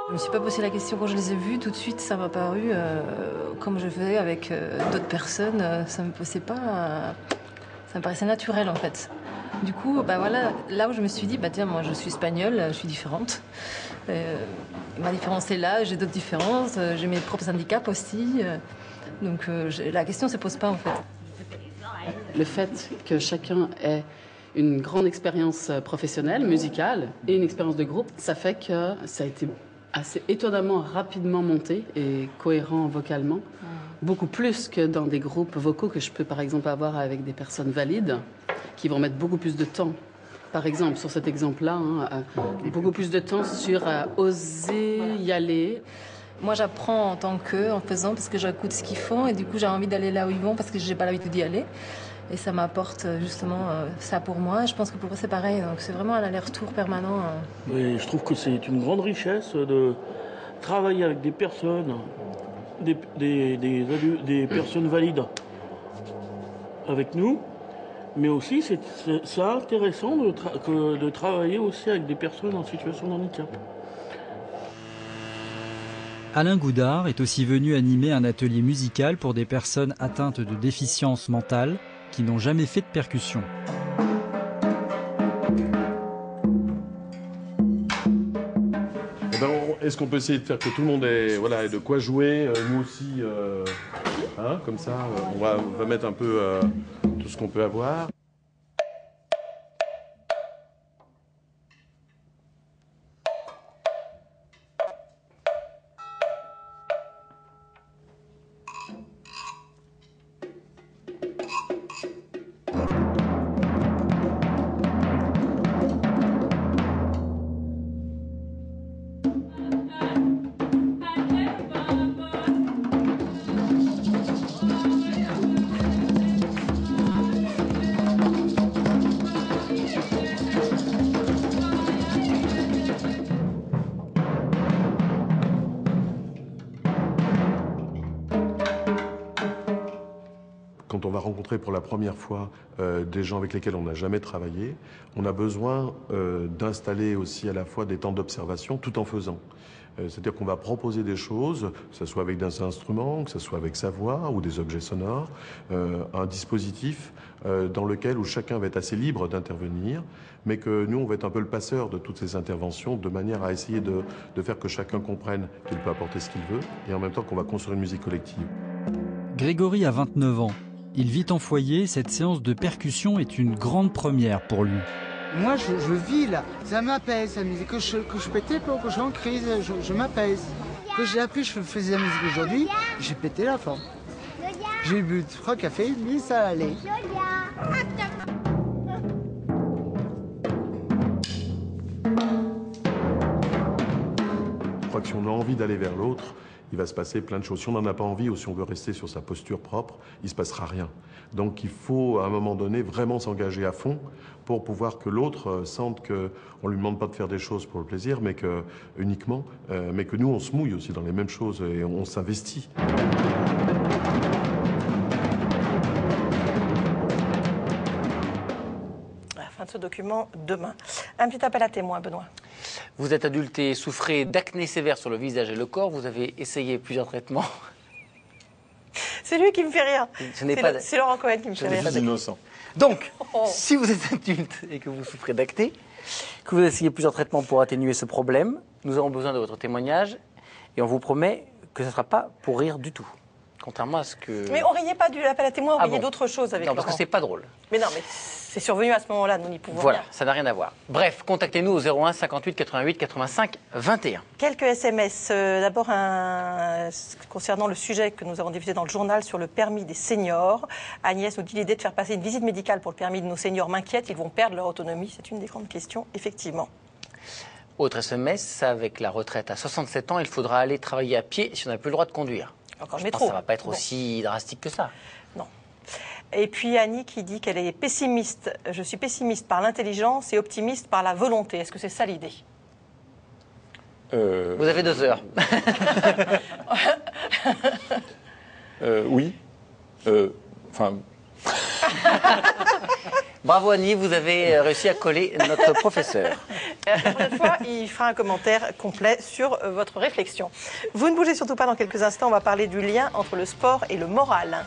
Je ne me suis pas posé la question quand je les ai vus. Tout de suite, ça m'a paru, comme je faisais avec d'autres personnes, ça me paraissait naturel en fait. Du coup, voilà, là où je me suis dit, tiens, moi je suis espagnole, je suis différente. Ma différence est là, j'ai d'autres différences, j'ai mes propres handicaps aussi. Donc la question ne se pose pas en fait. Le fait que chacun ait une grande expérience professionnelle, musicale, et une expérience de groupe, ça fait que ça a été assez étonnamment rapidement monté et cohérent vocalement, beaucoup plus que dans des groupes vocaux que je peux par exemple avoir avec des personnes valides qui vont mettre beaucoup plus de temps. Par exemple, sur cet exemple-là, beaucoup plus de temps sur oser y aller. Moi, j'apprends en tant en faisant, parce que j'écoute ce qu'ils font et du coup, j'ai envie d'aller là où ils vont parce que j'ai pas l'habitude d'y aller. Et ça m'apporte justement ça pour moi. Et je pense que pour eux, c'est pareil. Donc c'est vraiment un aller-retour permanent. Et je trouve que c'est une grande richesse de travailler avec des personnes, des personnes valides avec nous. Mais aussi, c'est intéressant de travailler aussi avec des personnes en situation de handicap. Alain Goudard est aussi venu animer un atelier musical pour des personnes atteintes de déficience mentale qui n'ont jamais fait de percussion. Est-ce qu'on peut essayer de faire que tout le monde ait de quoi jouer, nous aussi, comme ça, on va mettre un peu tout ce qu'on peut avoir. Quand on va rencontrer pour la première fois des gens avec lesquels on n'a jamais travaillé, on a besoin d'installer aussi à la fois des temps d'observation tout en faisant. C'est-à-dire qu'on va proposer des choses, que ce soit avec des instruments, que ce soit avec sa voix ou des objets sonores, un dispositif dans lequel où chacun va être assez libre d'intervenir, mais que nous, on va être un peu le passeur de toutes ces interventions, de manière à essayer de faire que chacun comprenne qu'il peut apporter ce qu'il veut, et en même temps qu'on va construire une musique collective. Grégory a 29 ans. Il vit en foyer, cette séance de percussion est une grande première pour lui. Moi, je vis là, ça m'apaise, la musique. Que je pétais pas, que je suis en crise, je m'apaise. Que j'ai appris, je faisais la musique aujourd'hui, j'ai pété la forme. J'ai bu 3 cafés, mais ça allait. que si on a envie d'aller vers l'autre, il va se passer plein de choses. Si on n'en a pas envie ou si on veut rester sur sa posture propre, il ne se passera rien. Donc il faut, à un moment donné, vraiment s'engager à fond pour pouvoir que l'autre sente qu'on ne lui demande pas de faire des choses pour le plaisir, mais que nous, on se mouille aussi dans les mêmes choses et on s'investit. Fin de ce document demain. Un petit appel à témoins, Benoît. Vous êtes adulte et souffrez d'acné sévère sur le visage et le corps. Vous avez essayé plusieurs traitements. C'est lui qui me fait rire. C'est Laurent Cohen qui me fait rire. C'est innocent. Donc, si vous êtes adulte et que vous souffrez d'acné, que vous essayez plusieurs traitements pour atténuer ce problème, nous avons besoin de votre témoignage et on vous promet que ce ne sera pas pour rire du tout. Contrairement à ce que... Mais on riait pas du appel à témoins, on riait d'autres choses avec Laurent. Non, parce que c'est pas drôle. Mais non, mais c'est survenu à ce moment-là, nous n'y pouvons Voilà, rien. ça n'a rien à voir. Bref, contactez-nous au 01 58 88 85 21. Quelques SMS. D'abord, concernant le sujet que nous avons diffusé dans le journal sur le permis des seniors. Agnès nous dit l'idée de faire passer une visite médicale pour le permis de nos seniors m'inquiète. Ils vont perdre leur autonomie. C'est une des grandes questions, effectivement. Autre SMS, avec la retraite à 67 ans, il faudra aller travailler à pied si on n'a plus le droit de conduire. Encore Je métro. pense que ça ne va pas être aussi drastique que ça. Non. Et puis Annie qui dit qu'elle est pessimiste. Je suis pessimiste par l'intelligence et optimiste par la volonté. Est-ce que c'est ça l'idée? Vous avez 2 heures. Oui. Bravo Annie, vous avez réussi à coller notre professeur. La prochaine fois, il fera un commentaire complet sur votre réflexion. Vous ne bougez surtout pas dans quelques instants, on va parler du lien entre le sport et le moral.